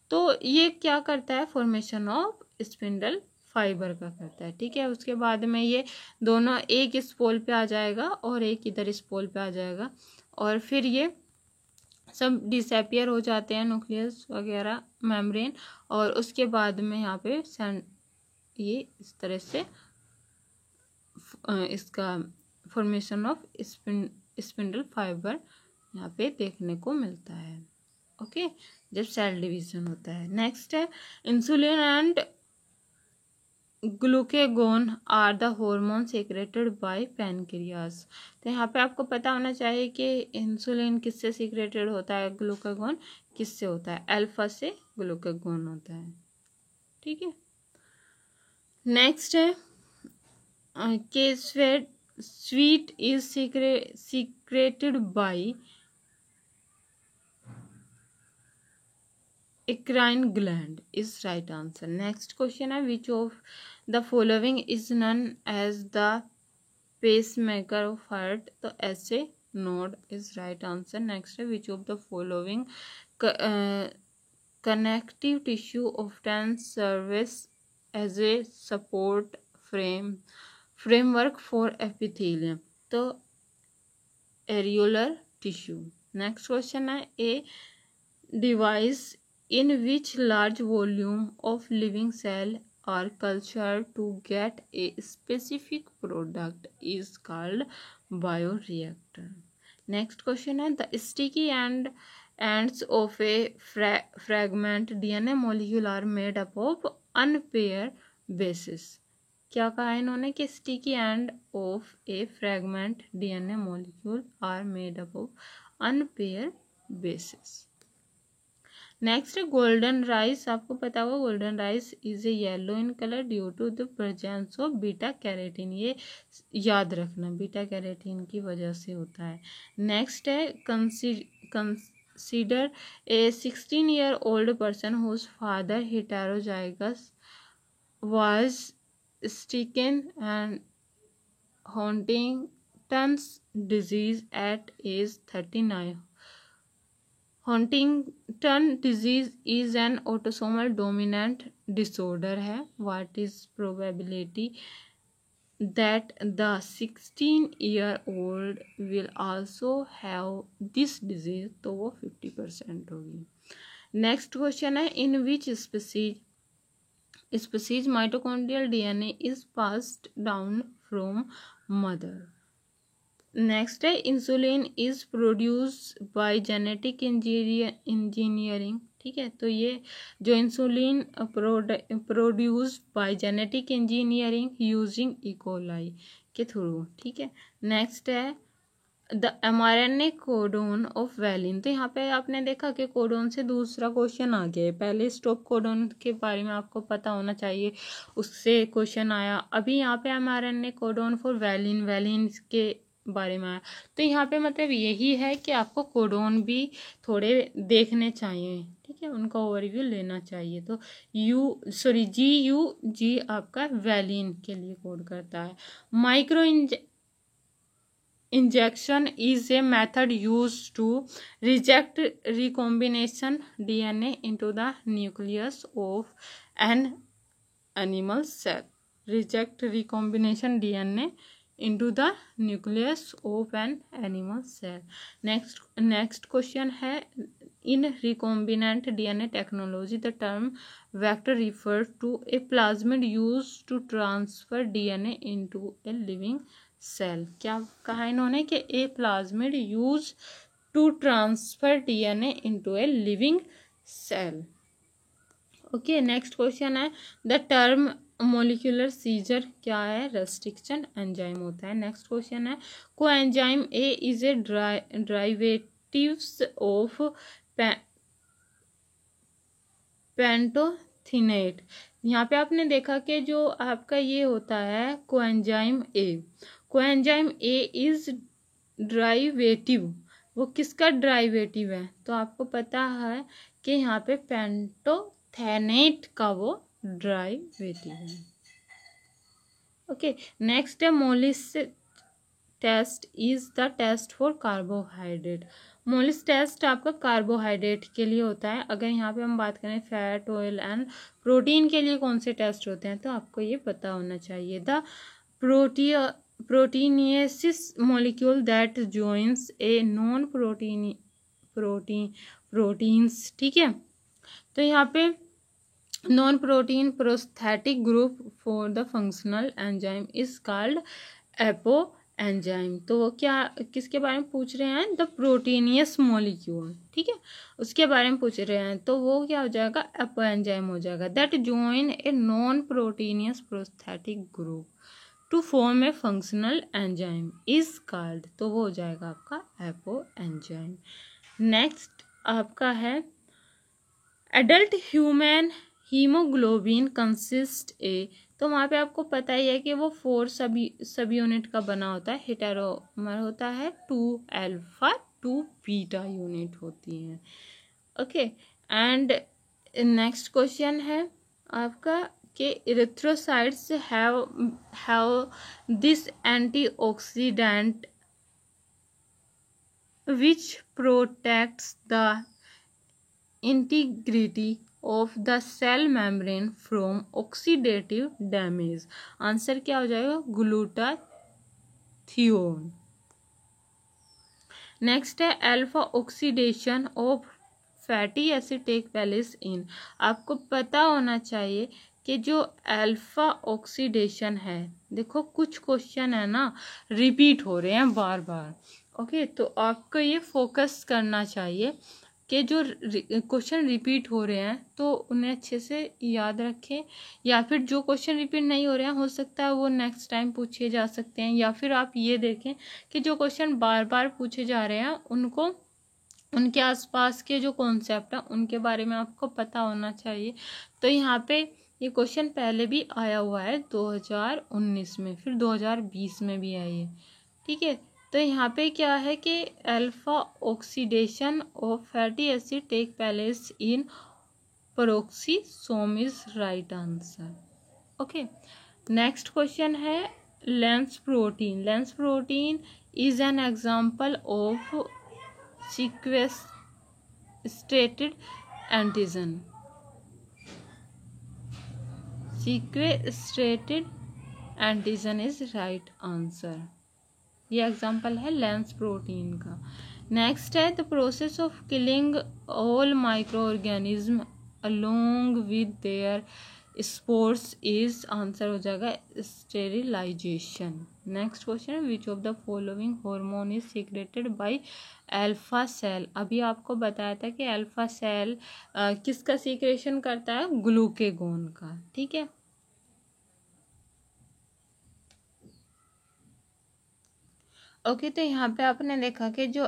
तो ये क्या करता है, फॉर्मेशन ऑफ स्पिंडल फाइबर का करता है। ठीक है, उसके बाद में ये दोनों एक इस पोल पे आ जाएगा और एक इधर इस पोल पे आ जाएगा, और फिर ये सब डिसअपियर हो जाते हैं, न्यूक्लियस वगैरह, मेम्ब्रेन, और उसके बाद में यहाँ पे ये इस तरह से इसका फॉर्मेशन ऑफ स्पिंडल फाइबर यहाँ पे देखने को मिलता है। ओके, जब सेल डिवीजन होता है। नेक्स्ट है insulin and glucagon are the hormone secreted by pancreas. तो यहाँ पे आपको पता होना चाहिए कि इंसुलिन किससे सीक्रेटेड होता है, ग्लूकेगोन किससे होता है, अल्फा से ग्लूकेगोन होता है। ठीक है, नेक्स्ट है कि sweat is secreted by eccrine gland is right answer. Next question है which of the following is known as the pacemaker of heart. तो SA node is right answer. Next है which of the following connective tissue often serves as a support framework for epithelium. तो areolar tissue. Next question है a device in which large volume of living cell are cultured to get a specific product is called bioreactor. Next question है the sticky ends of a fragment DNA molecule are made up of unpaired bases. क्या कहा इन्होंने कि sticky end of a fragment DNA molecule are made up of unpaired bases. Next है golden rice. आपको पता होगा golden rice is a yellow in colour due to the presence of beta carotene. ये याद रखना, बीटा कैरोटीन की वजह से होता है। नेक्स्ट है consider a 16 year old person whose father heterozygous was stricken and Huntington's disease at age 39। Huntington disease is an autosomal dominant disorder है। What is probability that the 16-year-old will also have this disease. तो वो 50% होगी। Next question है in which species mitochondrial DNA is passed down from mother. Next है insulin is produce by genetic engineering. ठीक है, तो ये जो insulin produce by genetic engineering using E coli के थ्रू। ठीक है, नेक्स्ट है the mRNA codon of valine. तो यहाँ पे आपने देखा कि कोडोन से दूसरा क्वेश्चन आ गया है। पहले स्टॉप कोडोन के बारे में आपको पता होना चाहिए, उससे क्वेश्चन आया। अभी यहाँ पे mRNA कोडोन फॉर वैलिन के बारे में आया। तो यहाँ पे मतलब यही है कि आपको कोडोन भी थोड़े देखने चाहिए। ठीक है, उनका ओवरव्यू लेना चाहिए। तो GUG आपका वैलिन के लिए कोड करता है। Micro injection is a method used to reject recombination DNA into the nucleus of an animal cell. Reject recombination DNA into the nucleus of an animal cell. Next question है in recombinant DNA technology the term vector refers to a plasmid used to transfer DNA into a living cell. क्या कहा इन्होंने कि a plasmid use to transfer DNA into a living cell. Okay, next question है the term molecular scissor क्या है, restriction enzyme होता है। Next question है coenzyme A is a derivatives of pantothenate. यहाँ पे आपने देखा कि जो आपका ये होता है कोएंजाइम ए इज डेरिवेटिव। वो किसका डेरिवेटिव है, तो आपको पता है कि यहाँ पे पेंटोथेनेट का वो डेरिवेटिव है। ओके, नेक्स्ट है test is the test for carbohydrate. Molisch test आपका कार्बोहाइड्रेट के लिए होता है। अगर यहाँ पे हम बात करें फैट, ऑयल एंड प्रोटीन के लिए कौन से टेस्ट होते हैं, तो आपको ये पता होना चाहिए। The proteinaceous molecule that joins a non proteins, ठीक है। तो यहाँ पे non protein prosthetic group for the functional enzyme is called apoenzyme. तो वो क्या किसके बारे में पूछ रहे हैं, द प्रोटीनियस मॉलिक्यूल, ठीक है, उसके बारे में पूछ रहे हैं। तो वो क्या हो जाएगा, एपो एंजाइम हो जाएगा। That join a non proteinaceous prosthetic group to form a functional enzyme is called, तो वो हो जाएगा आपका एपो एंजाइम। नेक्स्ट आपका है एडल्ट ह्यूमन हीमोग्लोबिन कंसिस्ट ए। तो वहाँ पे आपको पता ही है कि वो 4 सभी यूनिट का बना होता है। हेटेरोमर होता है, 2 अल्फा 2 बीटा यूनिट होती हैं। ओके, एंड नेक्स्ट क्वेश्चन है आपका कि erythrocytes have this antioxidant which protects the integrity of the cell membrane from oxidative damage. Answer क्या हो जाएगा, ग्लूटाथियोन। नेक्स्ट है alpha oxidation of fatty acid take place in. आपको पता होना चाहिए कि जो अल्फा ऑक्सीडेशन है, देखो कुछ क्वेश्चन है ना रिपीट हो रहे हैं बार बार। ओके, तो आपको ये फोकस करना चाहिए कि जो क्वेश्चन रिपीट हो रहे हैं तो उन्हें अच्छे से याद रखें, या फिर जो क्वेश्चन रिपीट नहीं हो रहे हैं हो सकता है वो नेक्स्ट टाइम पूछे जा सकते हैं, या फिर आप ये देखें कि जो क्वेश्चन बार बार पूछे जा रहे हैं उनको उनके आसपास के जो कॉन्सेप्ट हैं उनके बारे में आपको पता होना चाहिए। तो यहाँ पे ये क्वेश्चन पहले भी आया हुआ है 2019 में, फिर 2020 में भी आई है, ठीक है। तो यहाँ पे क्या है कि alpha oxidation of fatty acid take place in peroxisome is right answer. Okay, next question है lens protein. Lens protein is an example of sequestrated antigen. Sequestrated antigen is right answer. ये एग्जाम्पल है lens protein का। Next है the process of killing all micro organism along with their spores is, answer हो जाएगा sterilisation. Next question है which of the following hormone is secreted by alpha cell. अभी आपको बताया था कि अल्फा सेल किसका सीक्रेशन करता है, ग्लूकेगोन का, ठीक है। ओके, तो यहाँ पे आपने देखा कि जो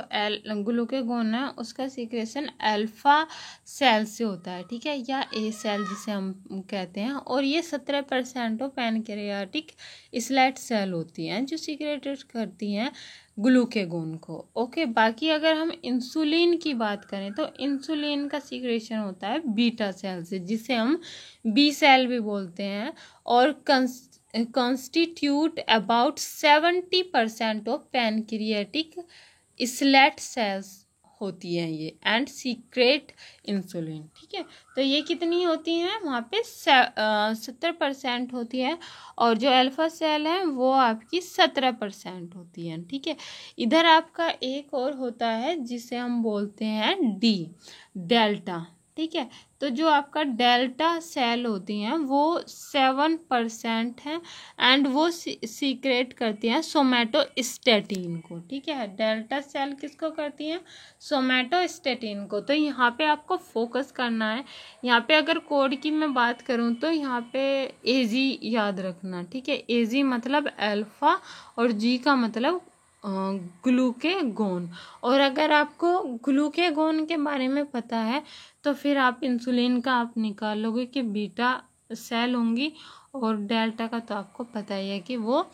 ग्लूकेगोन है उसका सीक्रेशन अल्फा सेल से होता है, ठीक है, या ए सेल जिसे हम कहते हैं। और ये 17% ऑफ पैनक्रियाटिक इसलेट सेल होती हैं जो सीक्रेटेड करती हैं ग्लूकेगोन को। ओके, बाकी अगर हम इंसुलिन की बात करें तो इंसुलिन का सीक्रेशन होता है बीटा सेल से, जिसे हम बी सेल भी बोलते हैं, और constitute about 70% of pancreatic islet cells होती हैं ये, एंड सीक्रेट इंसुलिन, ठीक है। तो ये कितनी होती हैं, वहाँ पे 70% होती है, और जो अल्फा सेल है वो आपकी 17% होती है, ठीक है। इधर आपका एक और होता है जिसे हम बोलते हैं डेल्टा, ठीक है। तो जो आपका डेल्टा सेल होती हैं वो 7% है, एंड वो सीक्रेट करती हैं सोमैटोस्टेटिन को, ठीक है। डेल्टा सेल किसको करती हैं, सोमैटोस्टेटिन को। तो यहाँ पे आपको फोकस करना है। यहाँ पे अगर कोड की मैं बात करूँ तो यहाँ पे एजी याद रखना, ठीक है। एजी मतलब अल्फा और जी का मतलब ग्लूकेगोन। और अगर आपको ग्लूकेगोन के बारे में पता है तो फिर आप इंसुलिन का आप निकाल लोगे कि बीटा सेल होंगी, और डेल्टा का तो आपको पता ही है कि वो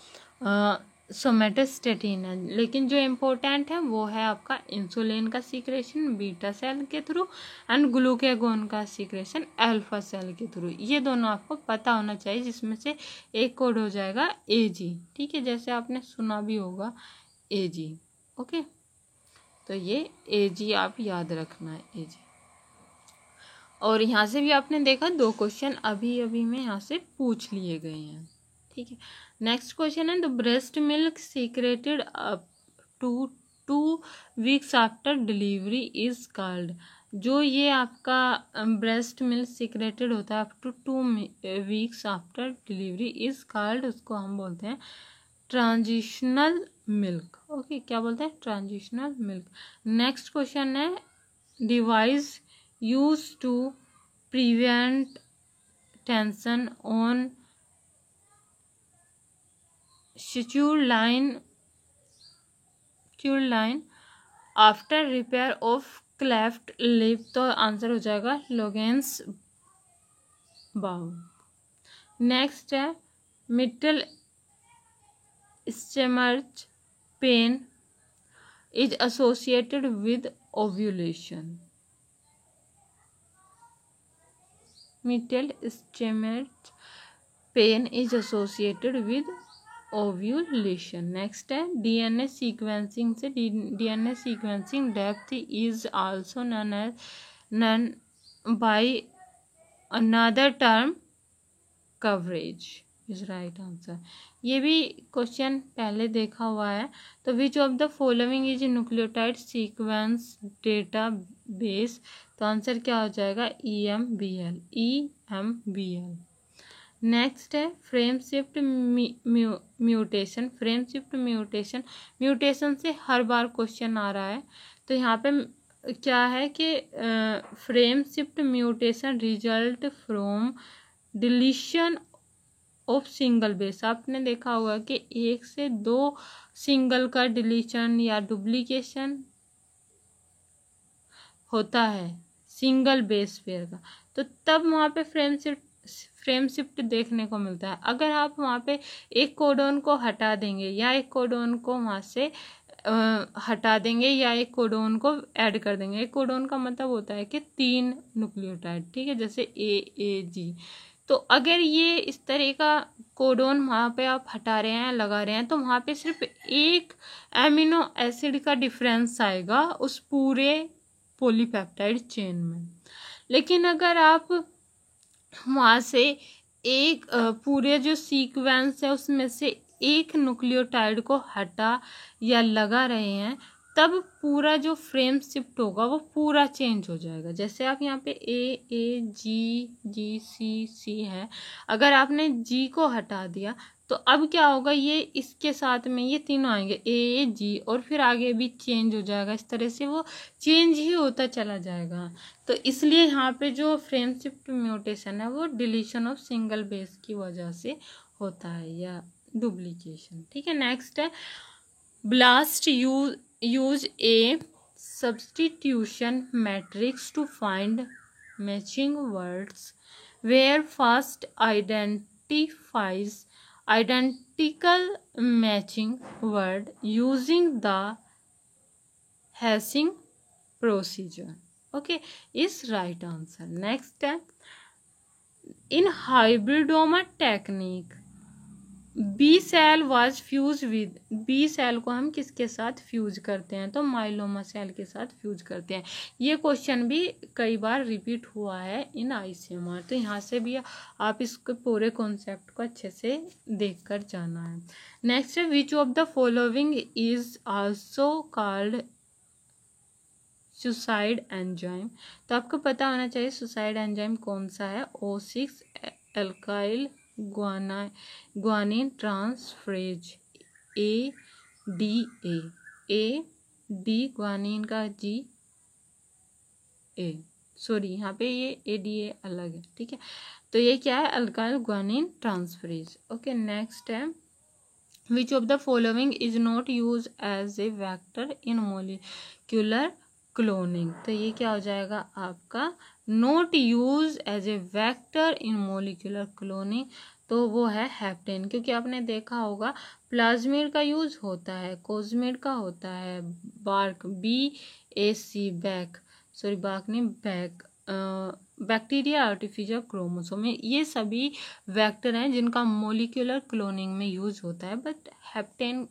सोमैटोस्टेटिन है। लेकिन जो इम्पोर्टेंट है वो है आपका इंसुलिन का सीक्रेशन बीटा सेल के थ्रू, एंड ग्लूकेगोन का सीक्रेशन अल्फा सेल के थ्रू। ये दोनों आपको पता होना चाहिए, जिसमें से एक कोड हो जाएगा एजी, ठीक है। जैसे आपने सुना भी होगा Ag। ओके, तो ये Ag आप याद रखना है, Ag। और यहाँ से भी आपने देखा 2 क्वेश्चन अभी अभी में यहाँ से पूछ लिए गए हैं, ठीक है। नेक्स्ट क्वेश्चन है the breast milk secreted up to 2 weeks after delivery is called. जो ये आपका ब्रेस्ट मिल्क सीक्रेटेड होता है up to 2 weeks after delivery is called, उसको हम बोलते हैं ट्रांजिशनल मिल्क। ओके, क्या बोलते हैं? Transitional milk. नेक्स्ट क्वेश्चन है device used to prevent tension on suture line after repair of cleft lip। तो आंसर हो जाएगा लोगेंस बाउ। नेक्स्ट है middle stomach pain is associated with ovulation. Middle stomach pain is associated with ovulation. Next है DNA sequencing से DNA sequencing depth is also known by another term coverage is right answer. ये भी question पहले देखा हुआ है। तो which of the following is nucleotide sequence data base. तो आंसर क्या हो जाएगा? EMBL। नेक्स्ट है frame shift mutation. Frame shift mutation से हर बार क्वेश्चन आ रहा है। तो यहाँ पे क्या है कि frame shift mutation result from deletion of single base. आपने देखा होगा कि 1 से 2 सिंगल का डिलीशन या डुप्लीकेशन होता है सिंगल बेस पेयर का, तो तब वहाँ पे फ्रेम शिफ्ट देखने को मिलता है। अगर आप वहाँ पे एक कोडोन को हटा देंगे या एक कोडोन को वहाँ से हटा देंगे या एक कोडोन को ऐड कर देंगे। एक कोडोन का मतलब होता है कि 3 न्यूक्लियोटाइड, ठीक है, जैसे AAG। तो अगर ये इस तरह का कोडोन वहाँ पे आप हटा रहे हैं, लगा रहे हैं, तो वहाँ पे सिर्फ एक एमिनो एसिड का डिफरेंस आएगा उस पूरे पॉलीपेप्टाइड चेन में। लेकिन अगर आप वहाँ से एक पूरे जो सीक्वेंस है उसमें से एक न्यूक्लियोटाइड को हटा या लगा रहे हैं, तब पूरा जो फ्रेम शिफ्ट होगा वो पूरा चेंज हो जाएगा। जैसे आप यहाँ पे AAGGCC है, अगर आपने G को हटा दिया तो अब क्या होगा, ये इसके साथ में ये तीनों आएंगे AG और फिर आगे भी चेंज हो जाएगा। इस तरह से वो चेंज ही होता चला जाएगा। तो इसलिए यहाँ पे जो फ्रेम शिफ्ट म्यूटेशन है वो डिलीशन ऑफ सिंगल बेस की वजह से होता है या डुप्लीकेशन, ठीक है। नेक्स्ट है blast use a substitution matrix to find matching words where first identifies identical matching word using the hashing procedure, okay, is right answer। next है in hybridoma technique B cell was fuse with. B cell को हम किसके साथ fuse करते हैं? तो myeloma cell के साथ फ्यूज करते हैं। ये क्वेश्चन भी कई बार रिपीट हुआ है इन ICMR। तो यहाँ से भी आप इसके पूरे कॉन्सेप्ट को अच्छे से देख कर जाना है। नेक्स्ट है which of the following is also called suicide enzyme. तो आपको पता होना चाहिए सुसाइड एंजाइम कौन सा है। O6 alkyl guanine transferase ADA। AD guanine का GA, सॉरी यहाँ पे ये ADA अलग है, ठीक है। तो ये क्या है? Alkyl guanine transferase. Okay, next है which of the following is not use as a vector in molecular cloning. तो ये क्या हो जाएगा आपका? Not use as a vector in molecular cloning. तो वो है हेप्टेन, क्योंकि आपने देखा होगा प्लाज्मिड का यूज होता है, कोजमिड का होता है, बार्क BAC बैक्टीरिया आर्टिफिशियल क्रोमोसोम, ये सभी वेक्टर हैं जिनका मोलिकुलर क्लोनिंग में यूज होता है, बट हेप्टेन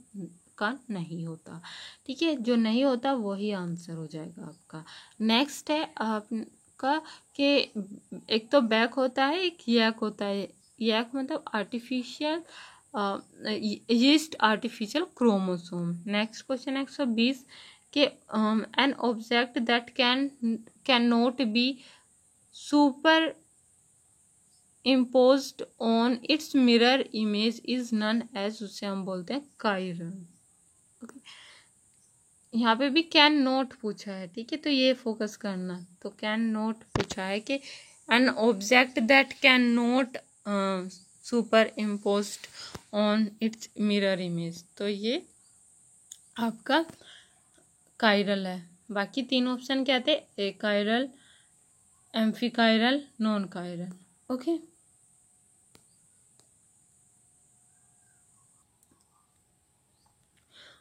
का नहीं होता। ठीक है, जो नहीं होता वही आंसर हो जाएगा आपका। नेक्स्ट है आपका कि एक तो बैक होता है, एक यैक होता है। यैक मतलब artificial yeast artificial chromosome. Next question 120 के an object that can not be super imposed on its mirror image is known as, उसे हम बोलते हैं काइरन। ओके, यहाँ पे भी कैन नॉट पूछा है। ठीक है, तो ये फोकस करना। तो कैन नॉट पूछा है कि N object that can not super imposed on its mirror image, तो ये आपका काइरल है। बाकी तीन ऑप्शन क्या थे? Achiral, amphichiral, non chiral. Okay,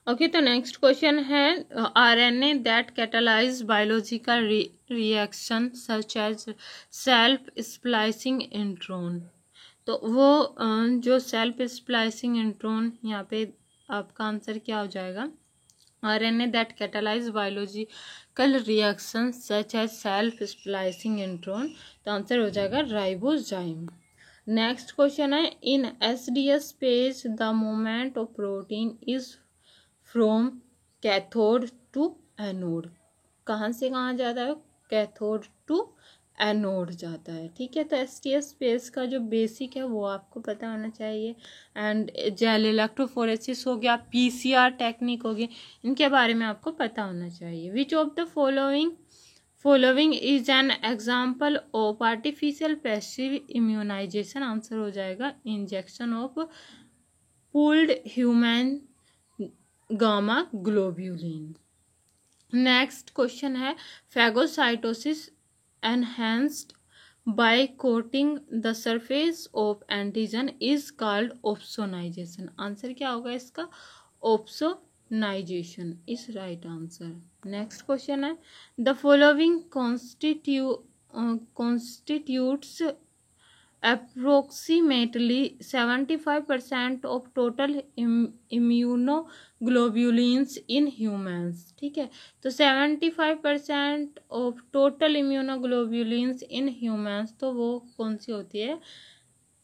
okay, तो नेक्स्ट क्वेश्चन है RNA that catalyse biological reaction such as self splicing intron. तो वो जो सेल्फ स्प्लाइसिंग इंट्रॉन, यहाँ पे आपका आंसर क्या हो जाएगा? RNA that catalyse biological reaction such as self splicing intron, तो आंसर हो जाएगा राइबोजाइम। नेक्स्ट क्वेश्चन है in SDS PAGE the movement of protein is from cathode to anode. कहाँ से कहाँ जाता है? कैथोड टू एनोड जाता है। ठीक है, तो एसटीएस स्पेस का जो बेसिक है वो आपको पता होना चाहिए। एंड जेल इलेक्ट्रोफोरेसिस हो गया, पीसीआर टेक्निक हो गई, इनके बारे में आपको पता होना चाहिए। Which of the following is an example of artificial passive immunisation, answer हो जाएगा injection of pooled human gamma globulin. Next question है phagocytosis enhanced by coating the surface of antigen is called opsonisation, answer क्या होगा इसका? Opsonisation is right answer. Next question है the following constitutes approximately 75% of total immunoglobulins in humans। ठीक है, तो 75% of total immunoglobulins in humans, तो वो कौन सी होती है?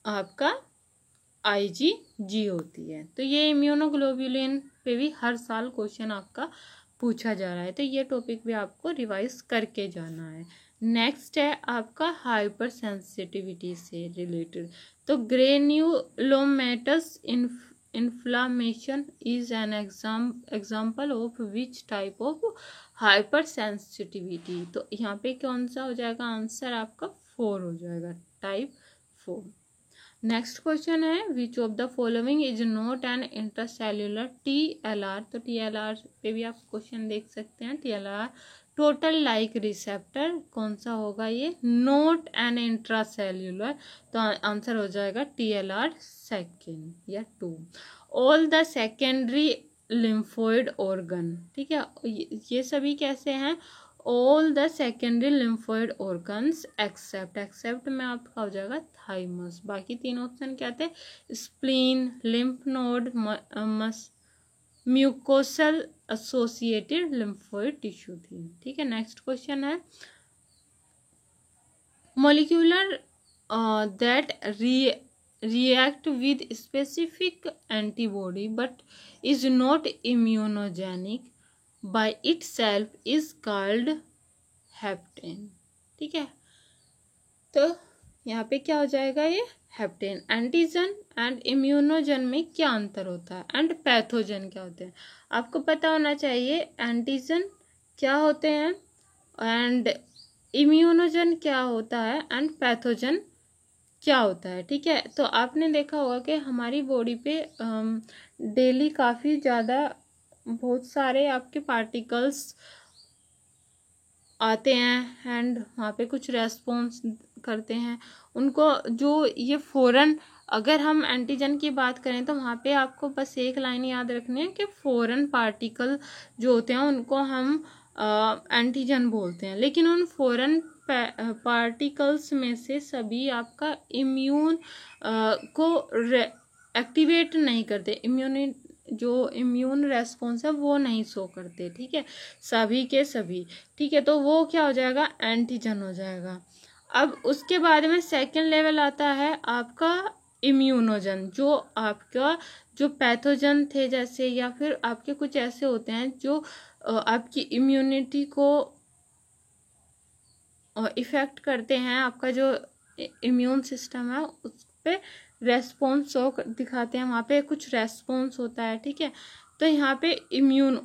आपका IgG होती है। तो ये इम्यूनोग्लोब्युलिन पे भी हर साल क्वेश्चन आपका पूछा जा रहा है, तो ये टॉपिक भी आपको रिवाइज करके जाना है। नेक्स्ट है आपका हाइपर सेंसिटिविटी से रिलेटेड, तो granulomatous inflammation is an example of which type of hypersensitivity, तो यहाँ पे कौन सा हो जाएगा आंसर? आपका 4 हो जाएगा, टाइप 4। नेक्स्ट क्वेश्चन है which of the following is not an intracellular TLR, तो TLR पे भी आप क्वेश्चन देख सकते हैं। TLR टोटल लाइक रिसेप्टर, कौन सा होगा ये? नॉट एन इंट्रासेल्यूलर, तो आंसर हो जाएगा TLR सेकेंड या 2। All the secondary lymphoid organ, ठीक है, ये सभी कैसे हैं? All the secondary lymphoid organs except में आपका हो जाएगा थाइमस। बाकी तीन ऑप्शन क्या थे? Spleen, lymph node, mucosal associated lymphoid tissue थी। ठीक है, नेक्स्ट क्वेश्चन है molecular that react with specific antibody but is not immunogenic by itself is called heptane. ठीक है, तो यहाँ पे क्या हो जाएगा? ये हेप्टेन। एंटीजन एंड इम्यूनोजन में क्या अंतर होता है एंड पैथोजन क्या होते हैं? आपको पता होना चाहिए एंटीजन क्या होते हैं एंड इम्यूनोजन क्या होता है एंड पैथोजन क्या होता है। ठीक है, तो आपने देखा होगा कि हमारी बॉडी पे डेली काफ़ी ज़्यादा बहुत सारे आपके पार्टिकल्स आते हैं एंड वहाँ पे कुछ रेस्पॉन्स करते हैं उनको, जो ये फ़ौरन, अगर हम एंटीजन की बात करें तो वहाँ पे आपको बस एक लाइन याद रखनी है कि फ़ौरन पार्टिकल जो होते हैं उनको हम एंटीजन बोलते हैं, लेकिन उन फ़ौरन पार्टिकल्स में से सभी आपका इम्यून को एक्टिवेट नहीं करते, जो इम्यून रेस्पॉन्स है वो नहीं शो करते, ठीक है, सभी के सभी, ठीक है, तो वो क्या हो जाएगा, एंटीजन हो जाएगा। अब उसके बाद में सेकेंड लेवल आता है आपका इम्यूनोजन, जो आपका जो पैथोजन थे जैसे, या फिर आपके कुछ ऐसे होते हैं जो आपकी इम्यूनिटी को इफेक्ट करते हैं, आपका जो इम्यून सिस्टम है उस पर रेस्पॉन्स दिखाते हैं, वहाँ पे कुछ रेस्पॉन्स होता है, ठीक है, तो यहाँ पे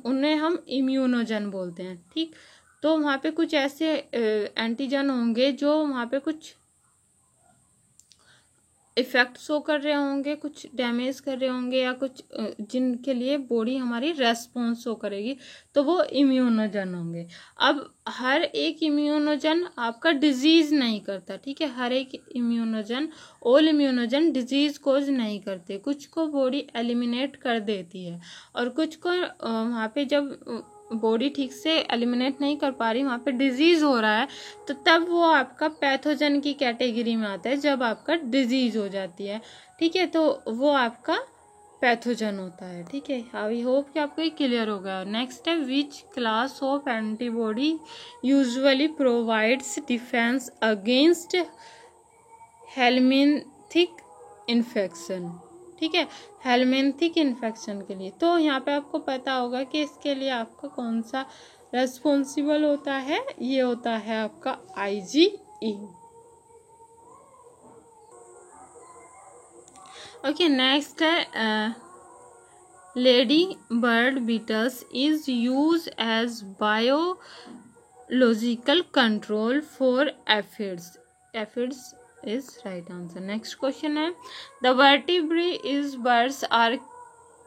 उन्हें हम इम्यूनोजन बोलते हैं, ठीक। तो वहाँ पे कुछ ऐसे एंटीजन होंगे जो वहाँ पे कुछ इफेक्ट शो कर रहे होंगे, कुछ डैमेज कर रहे होंगे, या कुछ जिनके लिए बॉडी हमारी रेस्पॉन्स शो करेगी, तो वो इम्यूनोजन होंगे। अब हर एक इम्यूनोजन आपका डिजीज नहीं करता, ठीक है, हर एक immunogen, all immunogen disease cause नहीं करते, कुछ को बॉडी एलिमिनेट कर देती है, और कुछ को वहाँ पे जब बॉडी ठीक से एलिमिनेट नहीं कर पा रही, वहाँ पे डिजीज हो रहा है, तो तब वो आपका पैथोजन की कैटेगरी में आता है, जब आपका डिजीज हो जाती है, ठीक है, तो वो आपका पैथोजन होता है, ठीक है। आई होप कि आपको ये क्लियर होगा। नेक्स्ट है, which class of antibody usually provides defence against helminthic infection, ठीक है, हेलमिंथिक इन्फेक्शन के लिए। तो यहाँ पे आपको पता होगा कि इसके लिए आपका कौन सा रेस्पॉन्सिबल होता है, ये होता है आपका IgE। ओके, नेक्स्ट है, lady bird beetles is use as biological control for aphids. Aphids is right answer. Next question है, the vertebrae is birds are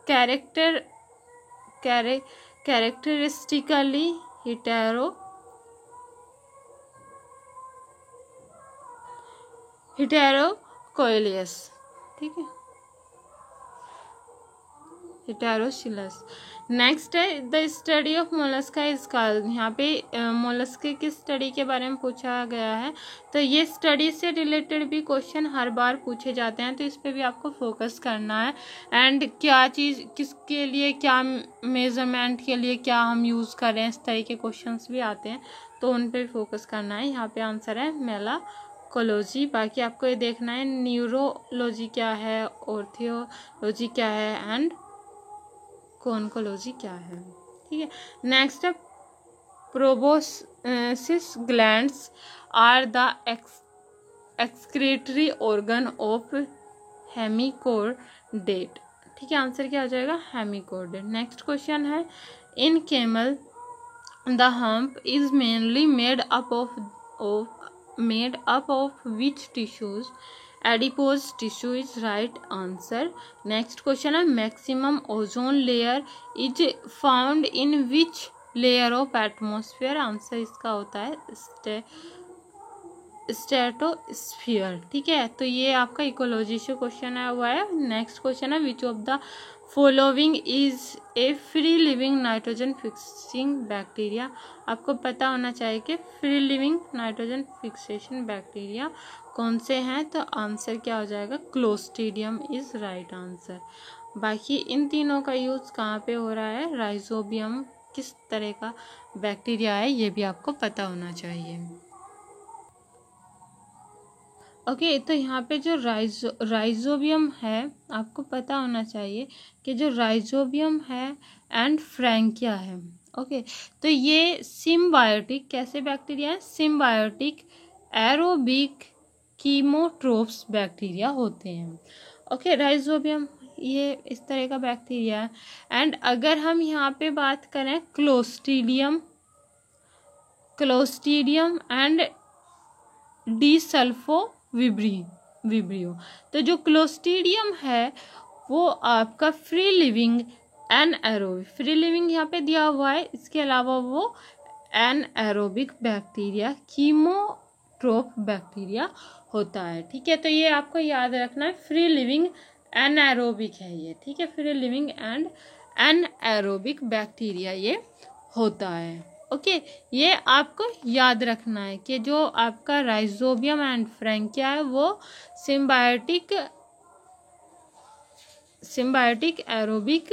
characteristically heterocoelous, ठीक है, हेटेरोसिलस। नेक्स्ट है, the study of Mollusca is called. यहाँ पे मोलस्के की study के बारे में पूछा गया है, तो ये स्टडी से रिलेटेड भी क्वेश्चन हर बार पूछे जाते हैं, तो इस पे भी आपको फोकस करना है। एंड क्या चीज़ किसके लिए, क्या मेजरमेंट के लिए क्या हम यूज़ कर रहे हैं, इस तरह के क्वेश्चंस भी आते हैं, तो उन पे भी फोकस करना है। यहाँ पे आंसर है मेलाकोलॉजी। बाकी आपको ये देखना है न्यूरोलॉजी क्या है, ऑर्थियोलॉजी क्या है, एंड कॉन्कोलॉजी क्या है, ठीक है। नेक्स्ट है, proboscis glands are the excretory organ of hemichordate, ठीक है, आंसर क्या हो जाएगा, हेमिकोर्डेट। नेक्स्ट क्वेश्चन है, in camel the hump is mainly made up of which tissues, adipose tissue is right answer. Next question है, maximum ozone layer is found in which layer of atmosphere, answer इसका होता है stratosphere, ठीक है, तो ये आपका इकोलॉजी से क्वेश्चन आया हुआ है। नेक्स्ट क्वेश्चन है, which of the following is A free living nitrogen fixing bacteria. आपको पता होना चाहिए कि free living nitrogen fixation bacteria कौन से हैं, तो आंसर क्या हो जाएगा, क्लोस्ट्रीडियम इज राइट आंसर। बाकी इन तीनों का यूज़ कहाँ पे हो रहा है, राइजोबियम किस तरह का बैक्टीरिया है, ये भी आपको पता होना चाहिए। ओके, तो यहाँ पे जो राइजोबियम है, आपको पता होना चाहिए कि जो राइजोबियम है एंड फ्रैंकिया है, ओके, तो ये सिम्बायोटिक कैसे बैक्टीरिया है, सिम्बायोटिक एरोबिक कीमोट्रोप्स बैक्टीरिया होते हैं। ओके, राइजोबियम ये इस तरह का बैक्टीरिया है। एंड अगर हम यहाँ पे बात करें क्लोस्ट्रीडियम एंड डिसल्फोविब्रियो, तो जो क्लोस्ट्रीडियम है वो आपका free living anaerobic, free living यहाँ पे दिया हुआ है, इसके अलावा वो एनएरोबिक बैक्टीरिया कीमोट्रोप बैक्टीरिया होता है, ठीक है, तो ये आपको याद रखना है, फ्री लिविंग एनएरोबिक है ये, ठीक है, free living and anaerobic bacteria ये होता है। ओके, ये आपको याद रखना है कि जो आपका राइजोबियम एंड फ्रैंकिया है वो सिम्बायोटिक एरोबिक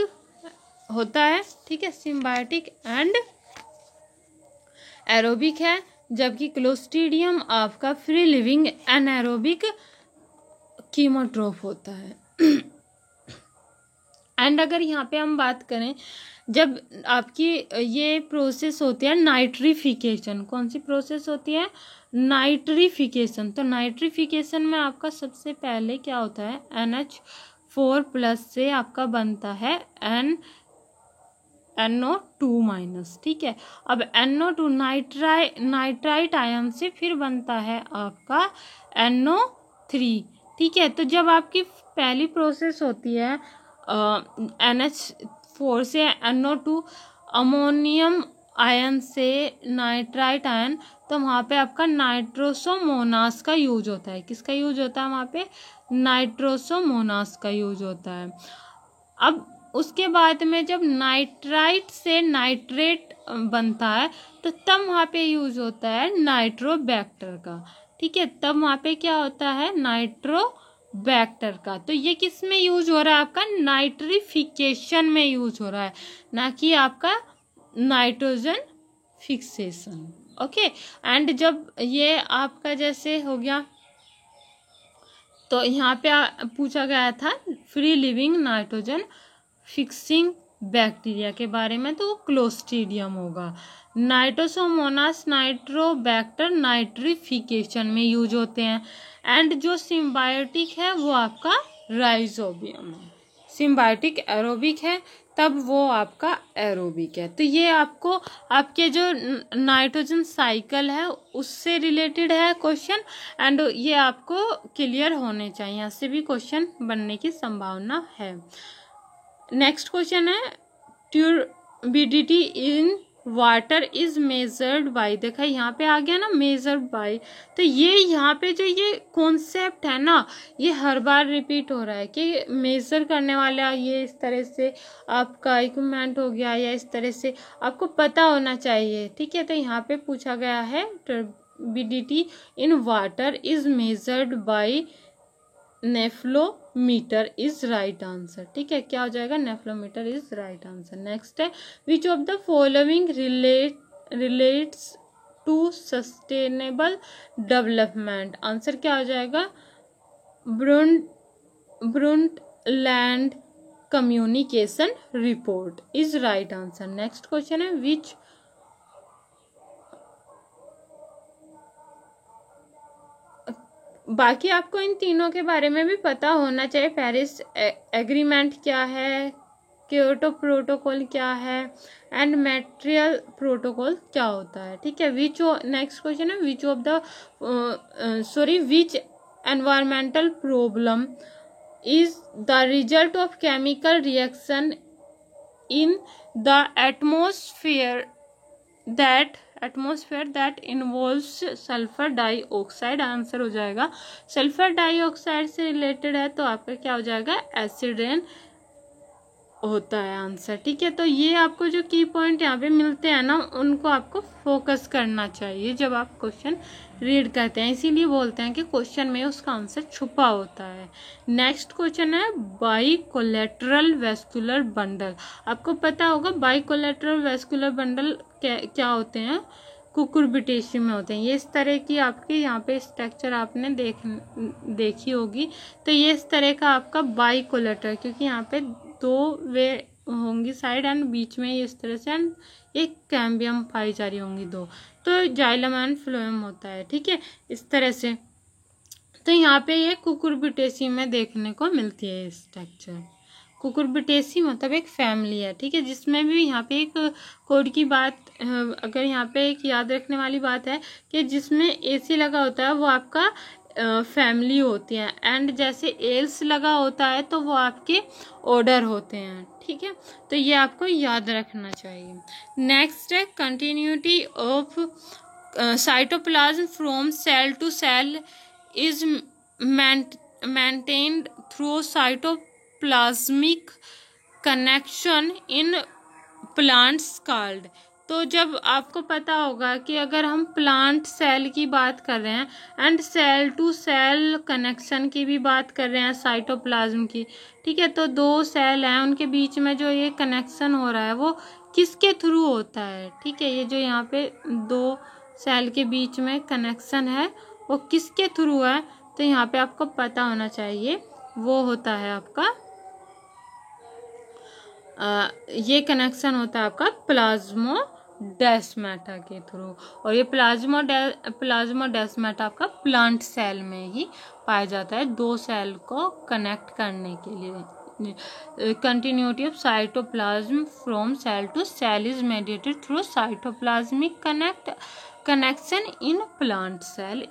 होता है, ठीक है, सिम्बायोटिक एंड एरोबिक है, जबकि क्लोस्ट्रीडियम आपका फ्री लिविंग एनारोबिक कीमोट्रोफ होता है। एंड अगर यहाँ पे हम बात करें, जब आपकी ये प्रोसेस होती है नाइट्रिफिकेशन, कौन सी प्रोसेस होती है, नाइट्रिफिकेशन। तो नाइट्रिफिकेशन में आपका सबसे पहले क्या होता है, NH4+ से आपका बनता है NO2-, ठीक है। अब NO2 नाइट्राइट आयन से फिर बनता है आपका NO3, ठीक है। तो जब आपकी पहली प्रोसेस होती है NH4 से NO2 अमोनियम आयन से नाइट्राइट आयन, तो वहाँ पे आपका नाइट्रोसोमोनास का यूज होता है। किसका यूज होता है वहाँ पे, नाइट्रोसोमोनास का यूज होता है। अब उसके बाद में जब नाइट्राइट से नाइट्रेट बनता है, तो तब वहाँ पे यूज होता है नाइट्रोबैक्टर का, ठीक है। तब वहाँ पे क्या होता है, नाइट्रोबैक्टर का। तो ये किस में यूज हो रहा है, आपका नाइट्रिफिकेशन में यूज हो रहा है, ना कि आपका नाइट्रोजन फिक्सेशन, ओके। एंड जब ये आपका जैसे हो गया, तो यहाँ पे पूछा गया था free living nitrogen fixing bacteria के बारे में, तो वो क्लोस्ट्रीडियम होगा। नाइट्रोसोमोनास नाइट्रोबैक्टर नाइट्रिफिकेशन में यूज होते हैं। एंड जो सिम्बायोटिक है वो आपका राइजोबियम है। सिम्बायोटिक एरोबिक है, तब वो आपका एरोबिक है। तो ये आपको आपके जो नाइट्रोजन साइकिल है उससे रिलेटेड है क्वेश्चन, एंड ये आपको क्लियर होने चाहिए, यहाँ से भी क्वेश्चन बनने की संभावना है। नेक्स्ट क्वेश्चन है, turbidity in water is measured by, देखा यहाँ पे आ गया ना मेजर्ड बाय। तो ये यहाँ पे जो ये कॉन्सेप्ट है ना, ये हर बार रिपीट हो रहा है कि मेजर करने वाला ये इस तरह से आपका इक्विपमेंट हो गया, या इस तरह से आपको पता होना चाहिए, ठीक है। तो यहाँ पे पूछा गया है turbidity in water is measured by nephelometer is right answer, ठीक है। क्या हो जाएगा, nephelometer is right answer. Next है, which of the following relates to sustainable development, answer क्या हो जाएगा, Brundtland communication report is right answer. Next question है, विच बाकी आपको इन तीनों के बारे में भी पता होना चाहिए। पेरिस एग्रीमेंट क्या है, क्योटो प्रोटोकॉल क्या है, एंड मॉन्ट्रियल प्रोटोकॉल क्या होता है, ठीक है। नेक्स्ट क्वेश्चन है, which of the which environmental problem is the result of chemical reaction in the atmosphere that involves sulphur dioxide, answer हो जाएगा सल्फर डाइऑक्साइड से रिलेटेड है, तो आपका क्या हो जाएगा, एसिड रेन होता है आंसर, ठीक है। तो ये आपको जो की पॉइंट यहाँ पे मिलते हैं ना, उनको आपको फोकस करना चाहिए जब आप क्वेश्चन रीड करते हैं, इसीलिए बोलते हैं कि क्वेश्चन में उसका आंसर छुपा होता है। नेक्स्ट क्वेश्चन है, बाइकोलेटरल वेस्कुलर बंडल। आपको पता होगा बाइकोलेटरल वेस्कुलर बंडल क्या होते हैं, कुकुरबिटेशियम में होते हैं। ये इस तरह की आपके यहाँ पे स्ट्रक्चर आपने देखी होगी। तो ये इस तरह का आपका बाइकोलेटरल, क्योंकि यहाँ पे दो वे होंगी साइड, एंड बीच में इस तरह से एंड एक कैम्बियम पाई जा रही होंगी दो, तो जाइलम एंड फ्लोएम होता है, ठीक है, इस तरह से। तो यहाँ पे ये कुकुरबिटेसी में देखने को मिलती है स्ट्रक्चर। कुकुरबिटेसी मतलब एक फैमिली है, ठीक है, जिसमें भी यहाँ पे एक कोड की बात, अगर यहाँ पे एक याद रखने वाली बात है कि जिसमें AC लगा होता है वो आपका फैमिली होती है, एंड जैसे एल्स लगा होता है तो वो आपके ऑर्डर होते हैं, ठीक है। तो ये आपको याद रखना चाहिए। नेक्स्ट है, continuity of cytoplasm from cell to cell is maintained through cytoplasmic connection in plants called, तो जब आपको पता होगा कि अगर हम प्लांट सेल की बात कर रहे हैं and cell to cell connection की भी बात कर रहे हैं साइटोप्लाज्म की, ठीक है, तो दो सेल हैं उनके बीच में जो ये कनेक्शन हो रहा है वो किसके थ्रू होता है, ठीक है, ये जो यहाँ पे दो सेल के बीच में कनेक्शन है वो किसके थ्रू है, तो यहाँ पे आपको पता होना चाहिए वो होता है आपका ये कनेक्शन होता है आपका प्लाज्मोडेस्माटा के थ्रू, और ये प्लाज्मोडेस्माटा आपका प्लांट सेल में ही पाया जाता है दो सेल को कनेक्ट करने के लिए। Continuity of cytoplasm from cell to cell is mediated through cytoplasmic connection in plant cell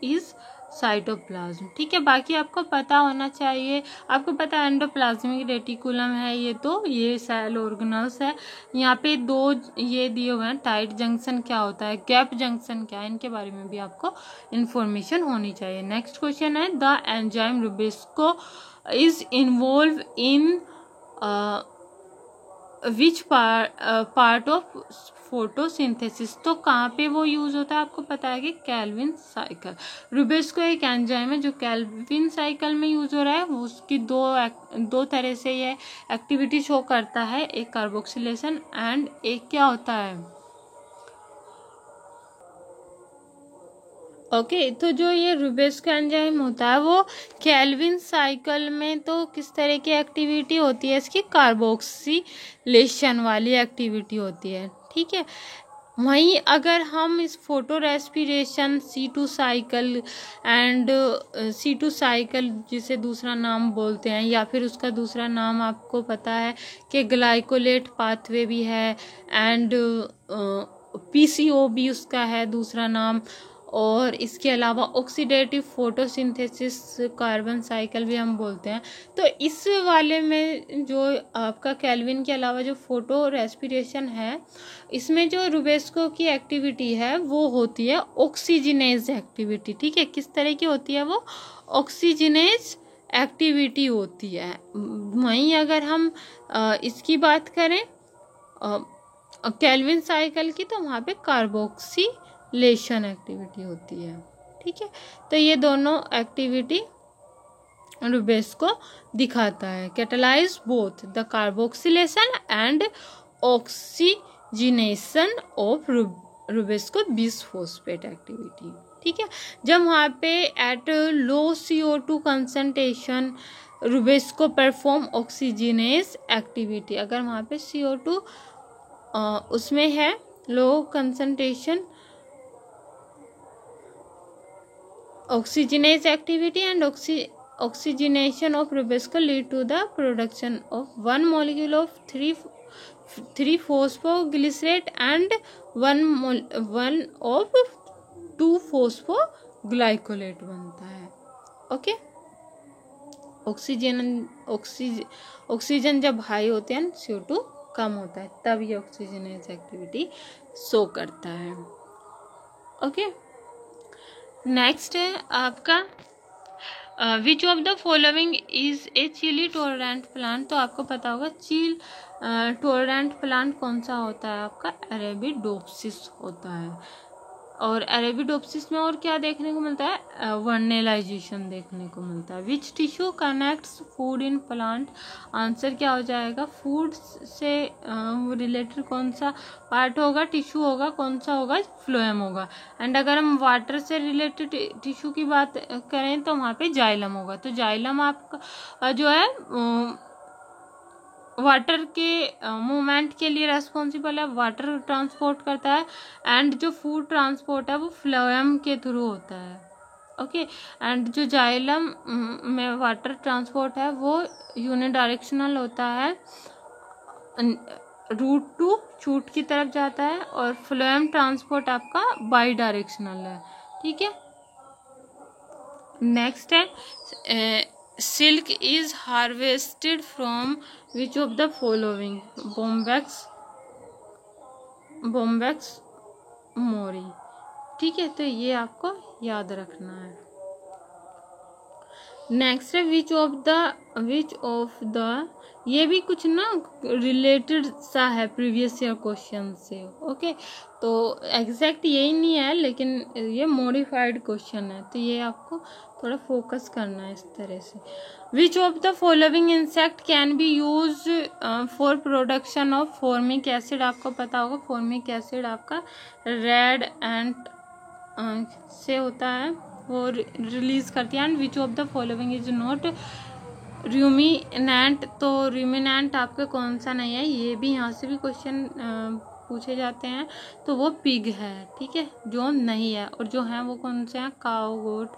is cytoplasm, ठीक है। बाकी आपको पता होना चाहिए, आपको पता है एंडोप्लाज्मिक रेटिकुलम है ये, तो ये सेल ऑर्गेनल्स है, यहाँ पे दो ये दिए हुए हैं, टाइट जंक्शन क्या होता है, गैप जंक्शन क्या है, इनके बारे में भी आपको इंफॉर्मेशन होनी चाहिए। नेक्स्ट क्वेश्चन है the enzyme Rubisco is involve in which part of photosynthesis, तो कहाँ पे वो यूज होता है, आपको पता है कि कैल्विन साइकिल। रुबिस्को एक एंजाइम है जो कैल्विन साइकिल में यूज हो रहा है, उसकी दो तरह से ये एक्टिविटी शो करता है, एक कार्बोक्सिलेशन एंड एक क्या होता है ओके तो जो ये रुबिस्को एंजाइम होता है वो कैल्विन साइकिल में तो किस तरह की एक्टिविटी होती है, इसकी कार्बोक्सिलेशन वाली एक्टिविटी होती है, ठीक है। वहीं अगर हम इस photo respiration C2 cycle and C2 cycle जिसे दूसरा नाम बोलते हैं, या फिर उसका दूसरा नाम आपको पता है कि ग्लाइकोलेट पाथवे भी है एंड PCO भी उसका है दूसरा नाम, और इसके अलावा ऑक्सीडेटिव फोटोसिंथेसिस कार्बन साइकिल भी हम बोलते हैं। तो इस वाले में जो आपका कैल्विन के अलावा जो फोटो रेस्पिरेशन है, इसमें जो रुबिस्को की एक्टिविटी है वो होती है ऑक्सीजनेज एक्टिविटी, ठीक है। किस तरह की होती है वो ऑक्सीजनेज एक्टिविटी होती है। वहीं अगर हम इसकी बात करें कैल्विन साइकिल की, तो वहाँ पे कार्बोक्सिलेशन एक्टिविटी होती है, ठीक है। तो ये दोनों एक्टिविटी रुबिस्को दिखाता है, catalyse both the carboxylation and oxygenation of Rubisco bisphosphate activity, ठीक है। जब वहाँ पे at low CO2 concentration Rubisco perform oxygenase activity, अगर वहाँ पे CO2 उसमें है low concentration oxygenase activity and oxygenation of Rubisco lead to the production of one molecule of 3 phosphoglycerate and one of 2 phosphoglycolate बनता है, ओके। ऑक्सीजन जब high होते हैं CO2 कम होता है, तब ये ऑक्सीजनेस एक्टिविटी शो करता है, ओके। नेक्स्ट है आपका which of the following is a chilly tolerant plant, तो आपको पता होगा चिल टॉलरेंट प्लांट कौन सा होता है, आपका अरेबिडोप्सिस होता है। और अरेबिडोप्सिस में और क्या देखने को मिलता है, वर्नेलाइजेशन देखने को मिलता है। Which tissue connects food in plant, answer क्या हो जाएगा, फूड से रिलेटेड कौन सा पार्ट होगा, टिश्यू होगा, कौन सा होगा, फ्लोएम होगा। एंड अगर हम वाटर से रिलेटेड टिश्यू की बात करें तो वहाँ पे जाइलम होगा। तो जाइलम आपका जो है वाटर के मूवमेंट के लिए रेस्पॉन्सिबल है, वाटर ट्रांसपोर्ट करता है, एंड जो फूड ट्रांसपोर्ट है वो फ्लोएम के थ्रू होता है, ओके। एंड जो जाइलम में वाटर ट्रांसपोर्ट है वो यूनिडायरेक्शनल होता है, रूट टू शूट की तरफ जाता है, और फ्लोएम ट्रांसपोर्ट आपका बाई डायरेक्शनल है, ठीक है। नेक्स्ट है silk is harvested from which of the following, Bombyx mori, ठीक है। तो ये आपको याद रखना है। नेक्स्ट है विच ऑफ द ये भी कुछ ना रिलेटेड सा है प्रीवियस ईयर क्वेश्चन से। ओके, तो एग्जैक्ट यही नहीं है लेकिन ये मॉडिफाइड क्वेश्चन है, तो ये आपको थोड़ा फोकस करना है इस तरह से। विच of the following insect can be use for production of formic acid. आपको पता होगा फॉर्मिक एसिड आपका रेड एंट से होता है, वो रिलीज करती है। And which of the following is not ruminant. तो रूमिनेंट आपका कौन सा नहीं है, ये भी यहाँ से भी क्वेश्चन पूछे जाते हैं, तो वो पिग है, ठीक है, जो नहीं है। और जो है वो कौन से हैं, काऊ, गोट,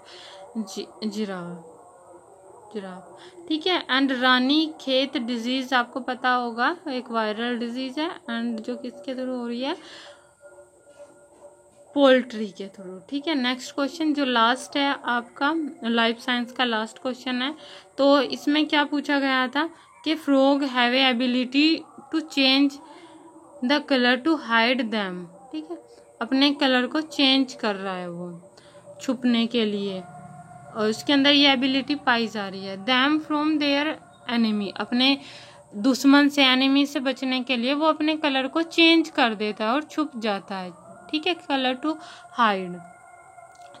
जिराफ, ठीक है। एंड रानी खेत डिजीज आपको पता होगा एक वायरल डिजीज है, एंड जो किसके थ्रू हो रही है, पोल्ट्री के थ्रू, ठीक है। नेक्स्ट क्वेश्चन जो लास्ट है आपका लाइफ साइंस का लास्ट क्वेश्चन है, तो इसमें क्या पूछा गया था कि frog have a ability to change the colour to hide them, ठीक है, अपने कलर को चेंज कर रहा है वो छुपने के लिए, और उसके अंदर ये एबिलिटी पाई जा रही है। देम फ्रॉम देयर एनिमी, अपने दुश्मन से, एनिमी से बचने के लिए वो अपने कलर को चेंज कर देता है और छुप जाता है, ठीक है। Colour to hide,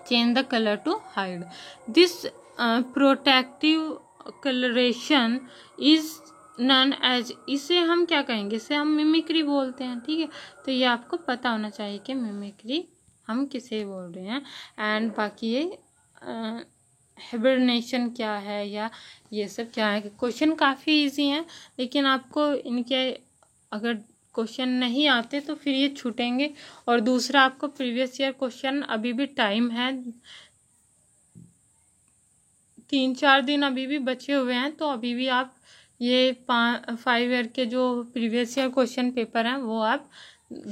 change the colour to hide. This protective coloration is known as, इसे हम क्या कहेंगे, इसे हम मिमिक्री बोलते हैं, ठीक है। तो ये आपको पता होना चाहिए कि मिमिक्री हम किसे बोल रहे हैं। एंड बाकी ये हिबरनेशन क्या है या ये सब क्या है, क्वेश्चन काफ़ी इजी हैं, लेकिन आपको इनके अगर क्वेश्चन नहीं आते तो फिर ये छूटेंगे। और दूसरा आपको प्रीवियस ईयर क्वेश्चन अभी भी टाइम है, 3-4 दिन अभी भी बचे हुए हैं, तो अभी भी आप ये 5 ईयर के जो प्रीवियस ईयर क्वेश्चन पेपर हैं वो आप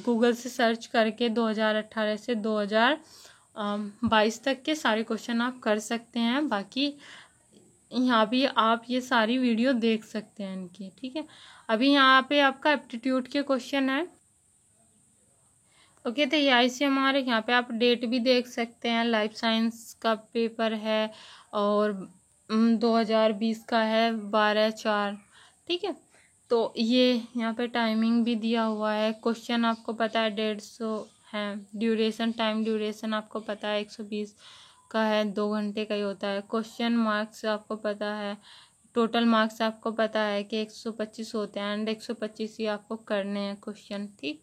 गूगल से सर्च करके 2018 से 2022 तक के सारे क्वेश्चन आप कर सकते हैं। बाकी यहाँ भी आप ये सारी वीडियो देख सकते हैं इनकी, ठीक है। अभी यहाँ पे आपका एप्टीट्यूड के क्वेश्चन है। ओके, तो ये ICMR है, यहाँ पे आप डेट भी देख सकते हैं, लाइफ साइंस का पेपर है और 2020 का है 12/4, ठीक है। तो ये यहाँ पे टाइमिंग भी दिया हुआ है, क्वेश्चन आपको पता है 150 है, ड्यूरेशन, टाइम ड्यूरेशन आपको पता है 120 का है, 2 घंटे का ही होता है। क्वेश्चन मार्क्स आपको पता है, टोटल मार्क्स आपको पता है कि 125 होते हैं, एंड 125 ही आपको करने हैं क्वेश्चन, ठीक।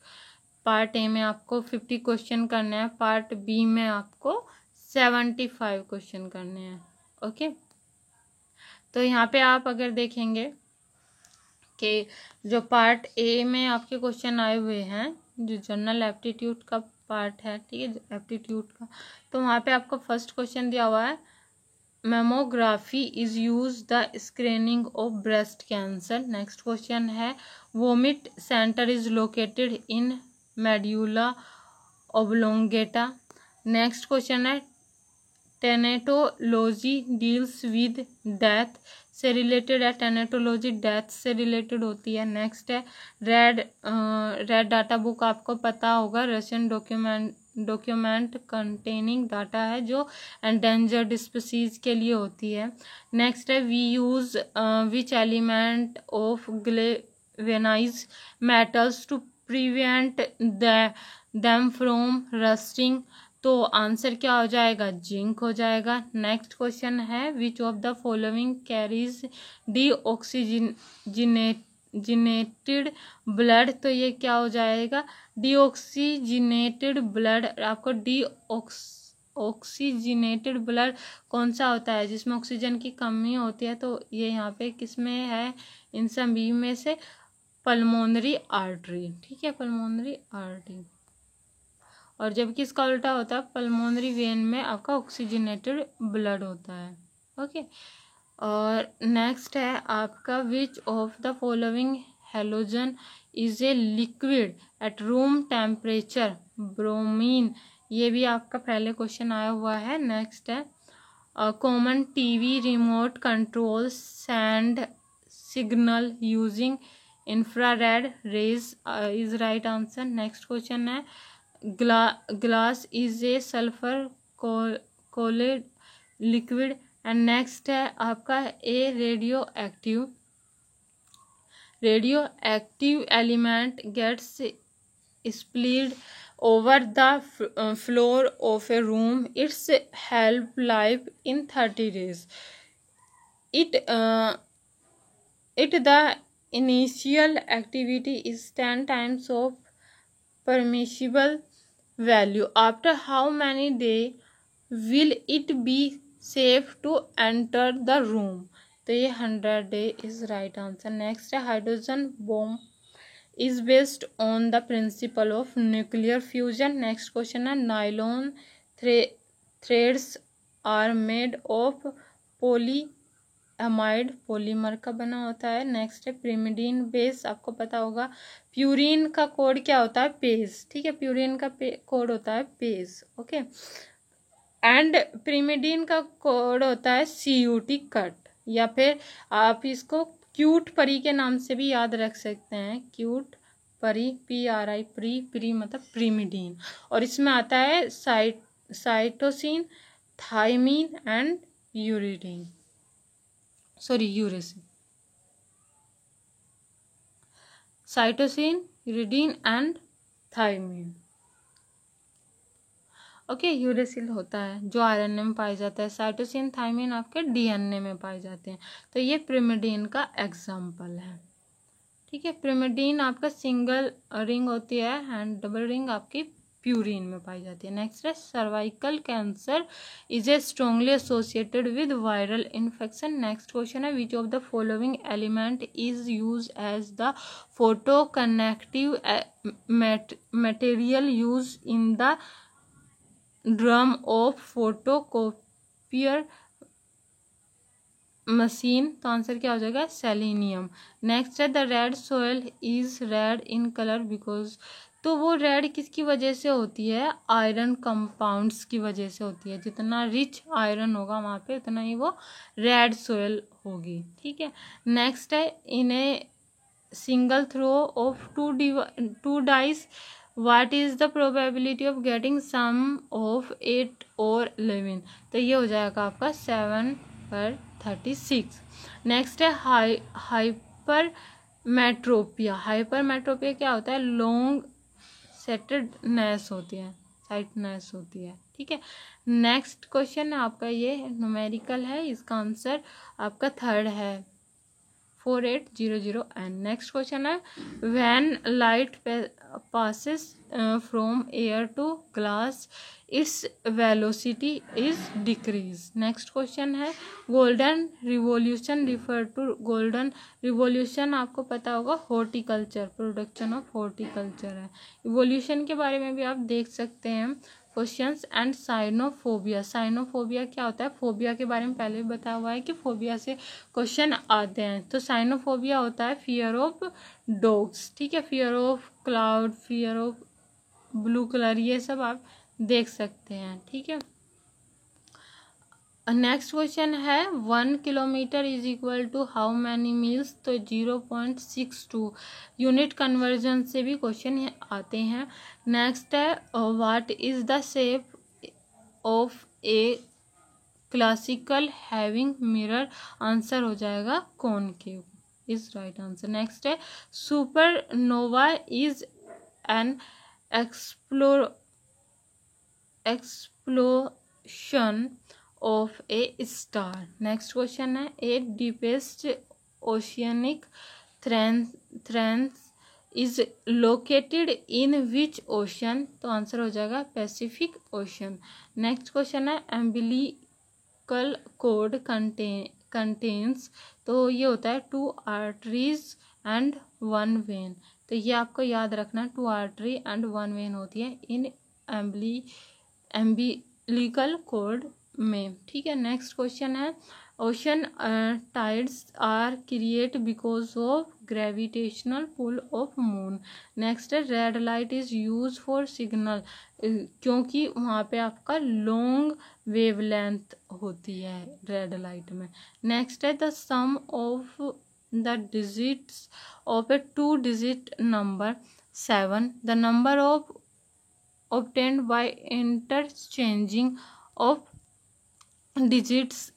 पार्ट ए में आपको 50 क्वेश्चन करने हैं, पार्ट बी में आपको 75 क्वेश्चन करने हैं, ओके। तो यहाँ पे आप अगर देखेंगे कि जो पार्ट ए में आपके क्वेश्चन आए हुए हैं, जो जनरल एप्टीट्यूड का पार्ट है, ठीक है, एप्टीट्यूड का, तो वहाँ पे आपको फर्स्ट क्वेश्चन दिया हुआ है, mammography is use the screening of breast cancer. Next question है vomit centre is located in medulla oblongata. Next question है टेनेटोलॉजी डील्स विद डेथ से रिलेटेड है, टेनेटोलॉजी डेथ से रिलेटेड होती है। नेक्स्ट है रेड डाटा बुक, आपको पता होगा रशियन डॉक्यूमेंट कंटेनिंग डाटा है जो एंडेंजर्ड स्पीसीज के लिए होती है। नेक्स्ट है we use which element of galvanise metals to prevent them from rusting. तो आंसर क्या हो जाएगा, जिंक हो जाएगा। नेक्स्ट क्वेश्चन है which of the following carries deoxygenated blood. तो ये क्या हो जाएगा, डीऑक्सीजिनेटेड ब्लड। आपको ऑक्सीजिनेटेड ब्लड कौन सा होता है, जिसमें ऑक्सीजन की कमी होती है, तो ये यहाँ पे किस में है, इन सभी में से पल्मोनरी आर्टरी, ठीक है, पल्मोनरी आर्टरी। और जबकि इसका उल्टा होता है, पल्मोनरी वेन में आपका ऑक्सीजनेटेड ब्लड होता है, ओके। और नेक्स्ट है आपका which of the following halogen is a liquid at room temperature, bromine. ये भी आपका पहले क्वेश्चन आया हुआ है। नेक्स्ट है common TV remote control send signal using infrared rays is right answer. Next question है glass is a sulfur coated liquid and next है आपका a radioactive element gets spilled over the floor of a room. Its half life in 30 days. It the initial activity is 10 times of permissible value. After how many days will it be safe to enter the room? तो ये 100 days is right answer. Next है hydrogen bomb is based on the principle of nuclear fusion. Next question है nylon threads are made of polyamide polymer का बना होता है. Next है pyrimidine base, आपको पता होगा प्यूरिन का कोड क्या होता है, पेज. ठीक है, प्यूरिन का कोड होता है पेज. ओके, एंड pyrimidine का कोड होता है CUT कट, या फिर आप इसको क्यूट परी के नाम से भी याद रख सकते हैं. क्यूट परी, PRI, प्री मतलब प्रीमिडीन. और इसमें आता है cytosine, thymine and uracil. Cytosine, uridine and thymine. Okay, uracil होता है जो RNA में पाए जाता है. साइटोसिन, थाइमीन आपके DNA में पाए जाते हैं. तो ये प्रिमिडीन का एग्जाम्पल है. ठीक है, प्रिमिडीन आपका सिंगल रिंग होती है एंड डबल रिंग आपकी प्यूरिन में पाई जाती है. नेक्स्ट है cervical cancer is a strongly associated with viral infection. Next question है which of the following element is use as the photo connective material use in the drum of photocopier machine. तो answer क्या हो जाएगा, selenium. Next है the red soil is red in colour because. तो वो red किसकी वजह से होती है, आयरन कंपाउंड्स की वजह से होती है. जितना रिच आयरन होगा वहाँ पे उतना ही वो रेड सोयल होगी. ठीक है, नेक्स्ट है in a single throw of two dice what is the probability of getting sum of 8 और 11. तो ये हो जाएगा आपका 7/36. नेक्स्ट है हाइपरमेट्रोपिया. हाइपरमेट्रोपिया क्या होता है, लॉन्ग सेटेडनेस होती है, साइटनेस होती है. ठीक है, नेक्स्ट क्वेश्चन आपका ये न्यूमेरिकल है, इसका आंसर आपका थर्ड है 4800 एंड. नेक्स्ट क्वेश्चन है when light passes from air to glass its velocity is decreased. Next question है golden revolution refer to. Golden revolution आपको पता होगा हॉर्टिकल्चर, प्रोडक्शन ऑफ हॉर्टिकल्चर है. इवोल्यूशन के बारे में भी आप देख सकते हैं क्वेश्चंस. And Sinophobia. साइनोफोबिया क्या होता है, फोबिया के बारे में पहले भी बताया हुआ है कि फोबिया से क्वेश्चन आते हैं. तो साइनोफोबिया होता है फियर ऑफ डॉग्स. ठीक है, fear of cloud, fear of blue colour, ये सब आप देख सकते हैं. ठीक है, नेक्स्ट क्वेश्चन है 1 kilometre is equal to how many miles. तो 0.62 यूनिट कन्वर्जन से भी क्वेश्चन आते हैं. नेक्स्ट है what is the shape of a classical having mirror. Answer हो जाएगा concave is right answer. Next है supernova is an explosion of a star. Next question है a deepest oceanic trench is located in which ocean. तो answer हो जाएगा Pacific Ocean. Next question है umbilical cord contains. तो ये होता है 2 आर्टरीज एंड 1 वेन. तो ये आपको याद रखना, 2 आर्टरी एंड 1 वेन होती है इन एम्बिलिकल कोड में. ठीक है, नेक्स्ट क्वेश्चन है ocean tides are create because of gravitational pull of moon. Next है red light is use for signal, क्योंकि वहाँ पे आपका लॉन्ग वेवलेंथ होती है रेड लाइट में. नेक्स्ट है the sum of the digits of a 2 digit number 7. The number of obtained by interchanging of digits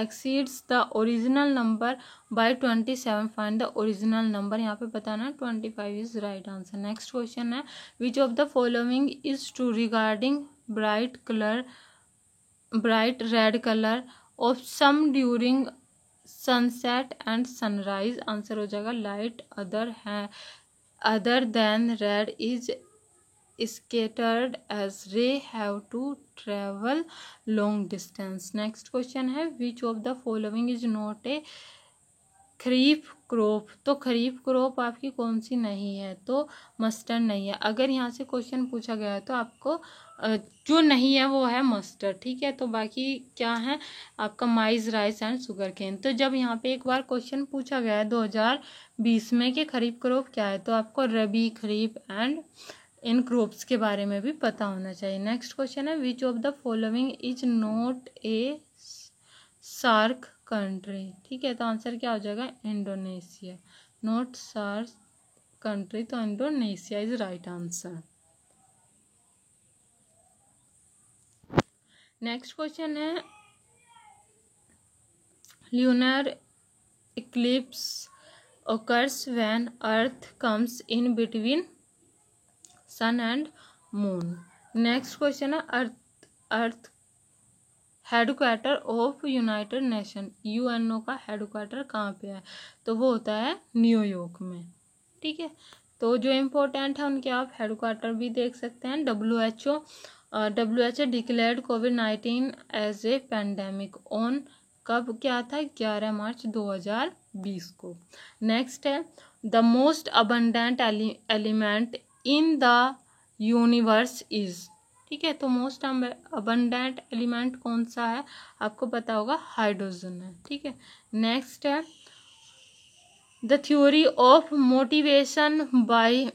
exceeds the original number by 27, find the original number। यहाँ पे बताना 25 is right answer। Next question है which of the following is true regarding bright red color of some during sunset and sunrise। Answer हो जाएगा light other than red is scattered as ray have to travel long distance। Next question है which of the following is not a kharif crop. तो खरीफ crop आपकी कौन सी नहीं है, तो mustard नहीं है। अगर यहाँ से क्वेश्चन पूछा गया है तो आपको जो नहीं है वो है मस्टर्ड, ठीक है। तो बाकी क्या है आपका maize, rice and sugarcane. तो जब यहाँ पे एक बार क्वेश्चन पूछा गया है 2020 में कि खरीफ क्रॉप क्या है, तो आपको रबी, खरीफ एंड इन क्रॉप्स के बारे में भी पता होना चाहिए। नेक्स्ट क्वेश्चन है which of the following is not a SAARC country, ठीक है। तो आंसर क्या हो जाएगा इंडोनेशिया। नॉट सार्क कंट्री, तो Indonesia is right answer. Next question है lunar eclipse occurs when earth comes in between sun and moon। Next question है earth headquarter of United Nation, UNO का हेडक्वार्टर कहाँ पे है, तो वो होता है न्यूयॉर्क में, ठीक है। तो जो इम्पोर्टेंट है उनके आप हेडक्वार्टर भी देख सकते हैं। WHO डिक्लेयर्ड कोविड-19 एज ए पेंडेमिक ऑन, कब क्या था, 11 मार्च 2020 को। नेक्स्ट है the most abundant element in the universe is, ठीक है। तो मोस्ट अबंडेंट एलिमेंट कौन सा है, आपको पता होगा हाइड्रोजन है, ठीक है। नेक्स्ट है the theory of motivation by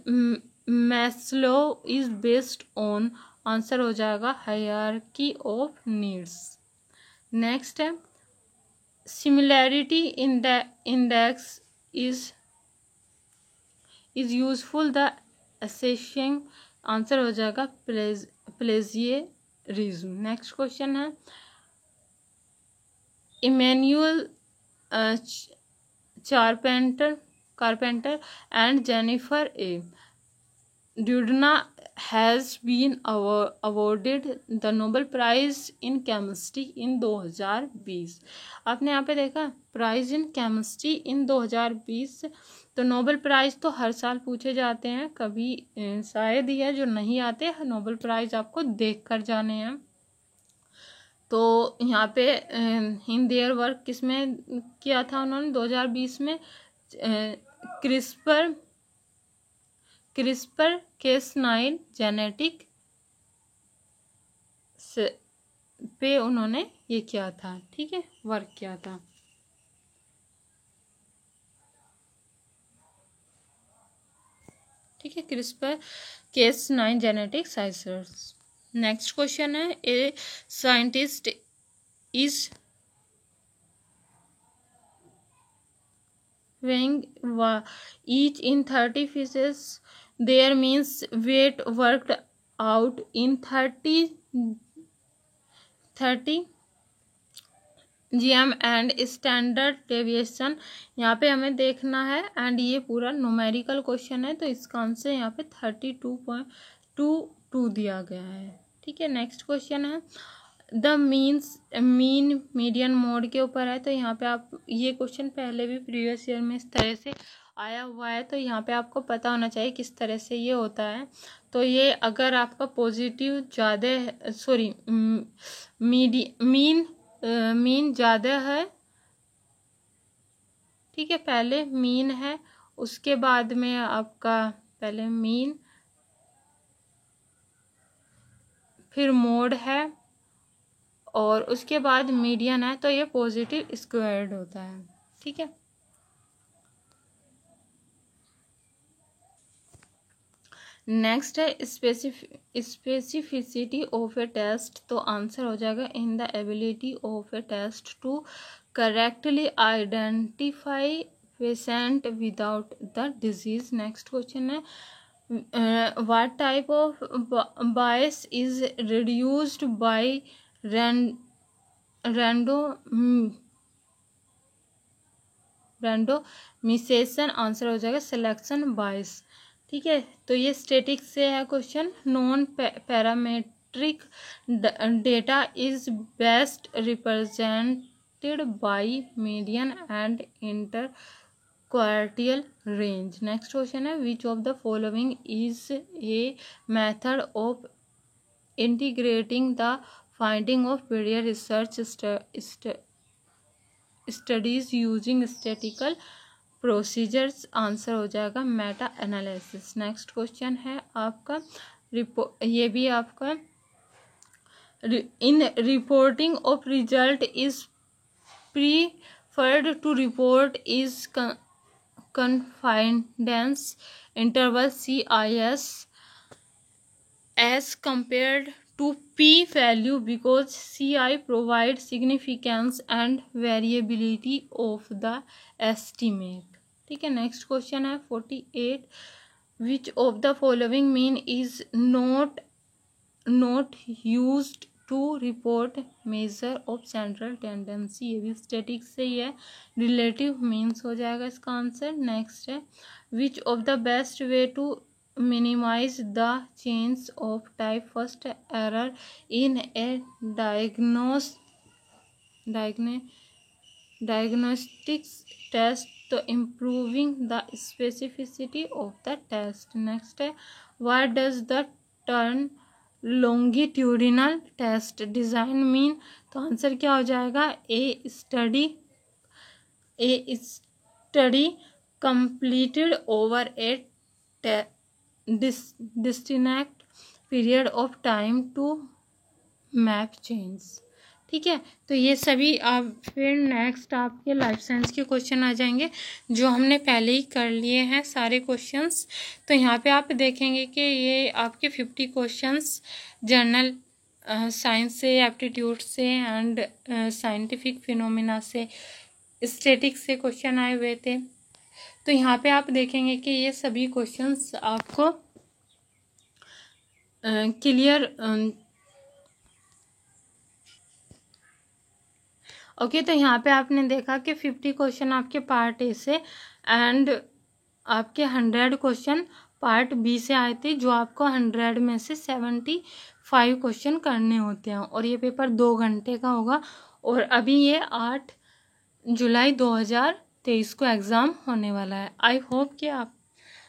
Maslow is based on, answer हो जाएगा हायरार्की ऑफ नीड्स। नेक्स्ट है similarity index is useful the assessing, answer हो जाएगा प्लेजियरिज्म। नेक्स्ट क्वेश्चन है Emmanuelle Carpenter and Jennifer A Doudna has been awarded the Nobel Prize in chemistry in 2020। आपने यहाँ पे देखा प्राइज इन केमिस्ट्री इन 2020। तो Nobel prize तो हर साल पूछे जाते हैं, कभी शायद ही है जो नहीं आते। नोबेल प्राइज़ आपको देख कर जाने हैं। तो यहाँ पे इन देयर वर्क किस में किया था उन्होंने 2020 में, क्रिस्पर Cas9 जेनेटिक पे उन्होंने ये किया था, ठीक है, वर्क किया था। ठीक है, CRISPR Cas9 genetic scissors. Next question है a scientist is weighing each in 30 pieces, there means weight worked out in 30 gm and standard deviation। यहाँ पे हमें देखना है एंड ये पूरा न्यूमेरिकल क्वेश्चन है, तो इसका आंसर यहाँ पे 32.22 दिया गया है, ठीक है। नेक्स्ट क्वेश्चन है द मीन मीडियन मोड के ऊपर है। तो यहाँ पे आप ये क्वेश्चन पहले भी प्रीवियस ईयर में इस तरह से आया हुआ है, तो यहाँ पे आपको पता होना चाहिए किस तरह से ये होता है। तो ये अगर आपका पॉजिटिव ज़्यादा सॉरी मीन ज़्यादा है, ठीक है, पहले मीन है, उसके बाद में आपका पहले मीन फिर मोड है और उसके बाद मीडियन है, तो ये पॉजिटिव स्क्वायर्ड होता है, ठीक है। नेक्स्ट है स्पेसिफिसिटी ऑफ ए टेस्ट। तो आंसर हो जाएगा in the ability of a test to correctly identify patient without the disease. Next question है what type of bias is reduced by randomisation, answer हो जाएगा सिलेक्शन बायस। ठीक है, तो ये स्टैटिक से है question. Non parametric data is best represented by median and interquartile range. Next question है which of the following is a method of integrating the finding of period research studies using statical procedures, answer हो जाएगा Meta analysis. Next question है आपका ये भी आपका in reporting of result is preferred to report is confidence interval CIS as compared to p value because CI provides significance and variability of the estimate। ठीक है, next question है 48 which of the following mean is not used to report measure of central tendency। ये भी static से ही है, relative means हो जाएगा इसका आंसर। नेक्स्ट है which of the best way to minimise the change of type first error in a diagnostics test तो improving the specificity of the test. Next है what does the term longitudinal test design mean, तो answer क्या हो जाएगा a study completed over a distinct period of time to map change. ठीक है, तो ये सभी आप फिर नेक्स्ट आपके लाइफ साइंस के क्वेश्चन आ जाएंगे जो हमने पहले ही कर लिए हैं सारे क्वेश्चंस। तो यहाँ पे आप देखेंगे कि ये आपके 50 क्वेश्चंस जनरल साइंस से, एप्टीट्यूड से एंड साइंटिफिक फिनोमिना से, स्टैटिक से क्वेश्चन आए हुए थे। तो यहाँ पे आप देखेंगे कि ये सभी क्वेश्चंस आपको क्लियर ओके। तो यहाँ पे आपने देखा कि 50 क्वेश्चन आपके पार्ट ए से एंड आपके 100 क्वेश्चन पार्ट बी से आए थे, जो आपको 100 में से 75 क्वेश्चन करने होते हैं और ये पेपर 2 घंटे का होगा। और अभी ये 8 जुलाई 2023 को एग्ज़ाम होने वाला है। आई होप कि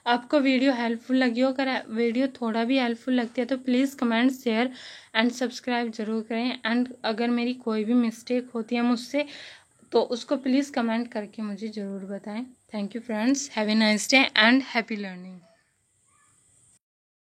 आपको वीडियो हेल्पफुल लगी हो। अगर वीडियो थोड़ा भी हेल्पफुल लगती है तो please comment, share and subscribe ज़रूर करें। एंड अगर मेरी कोई भी मिस्टेक होती है मुझसे तो उसको प्लीज़ कमेंट करके मुझे ज़रूर बताएं। Thank you friends, have a nice day and happy learning.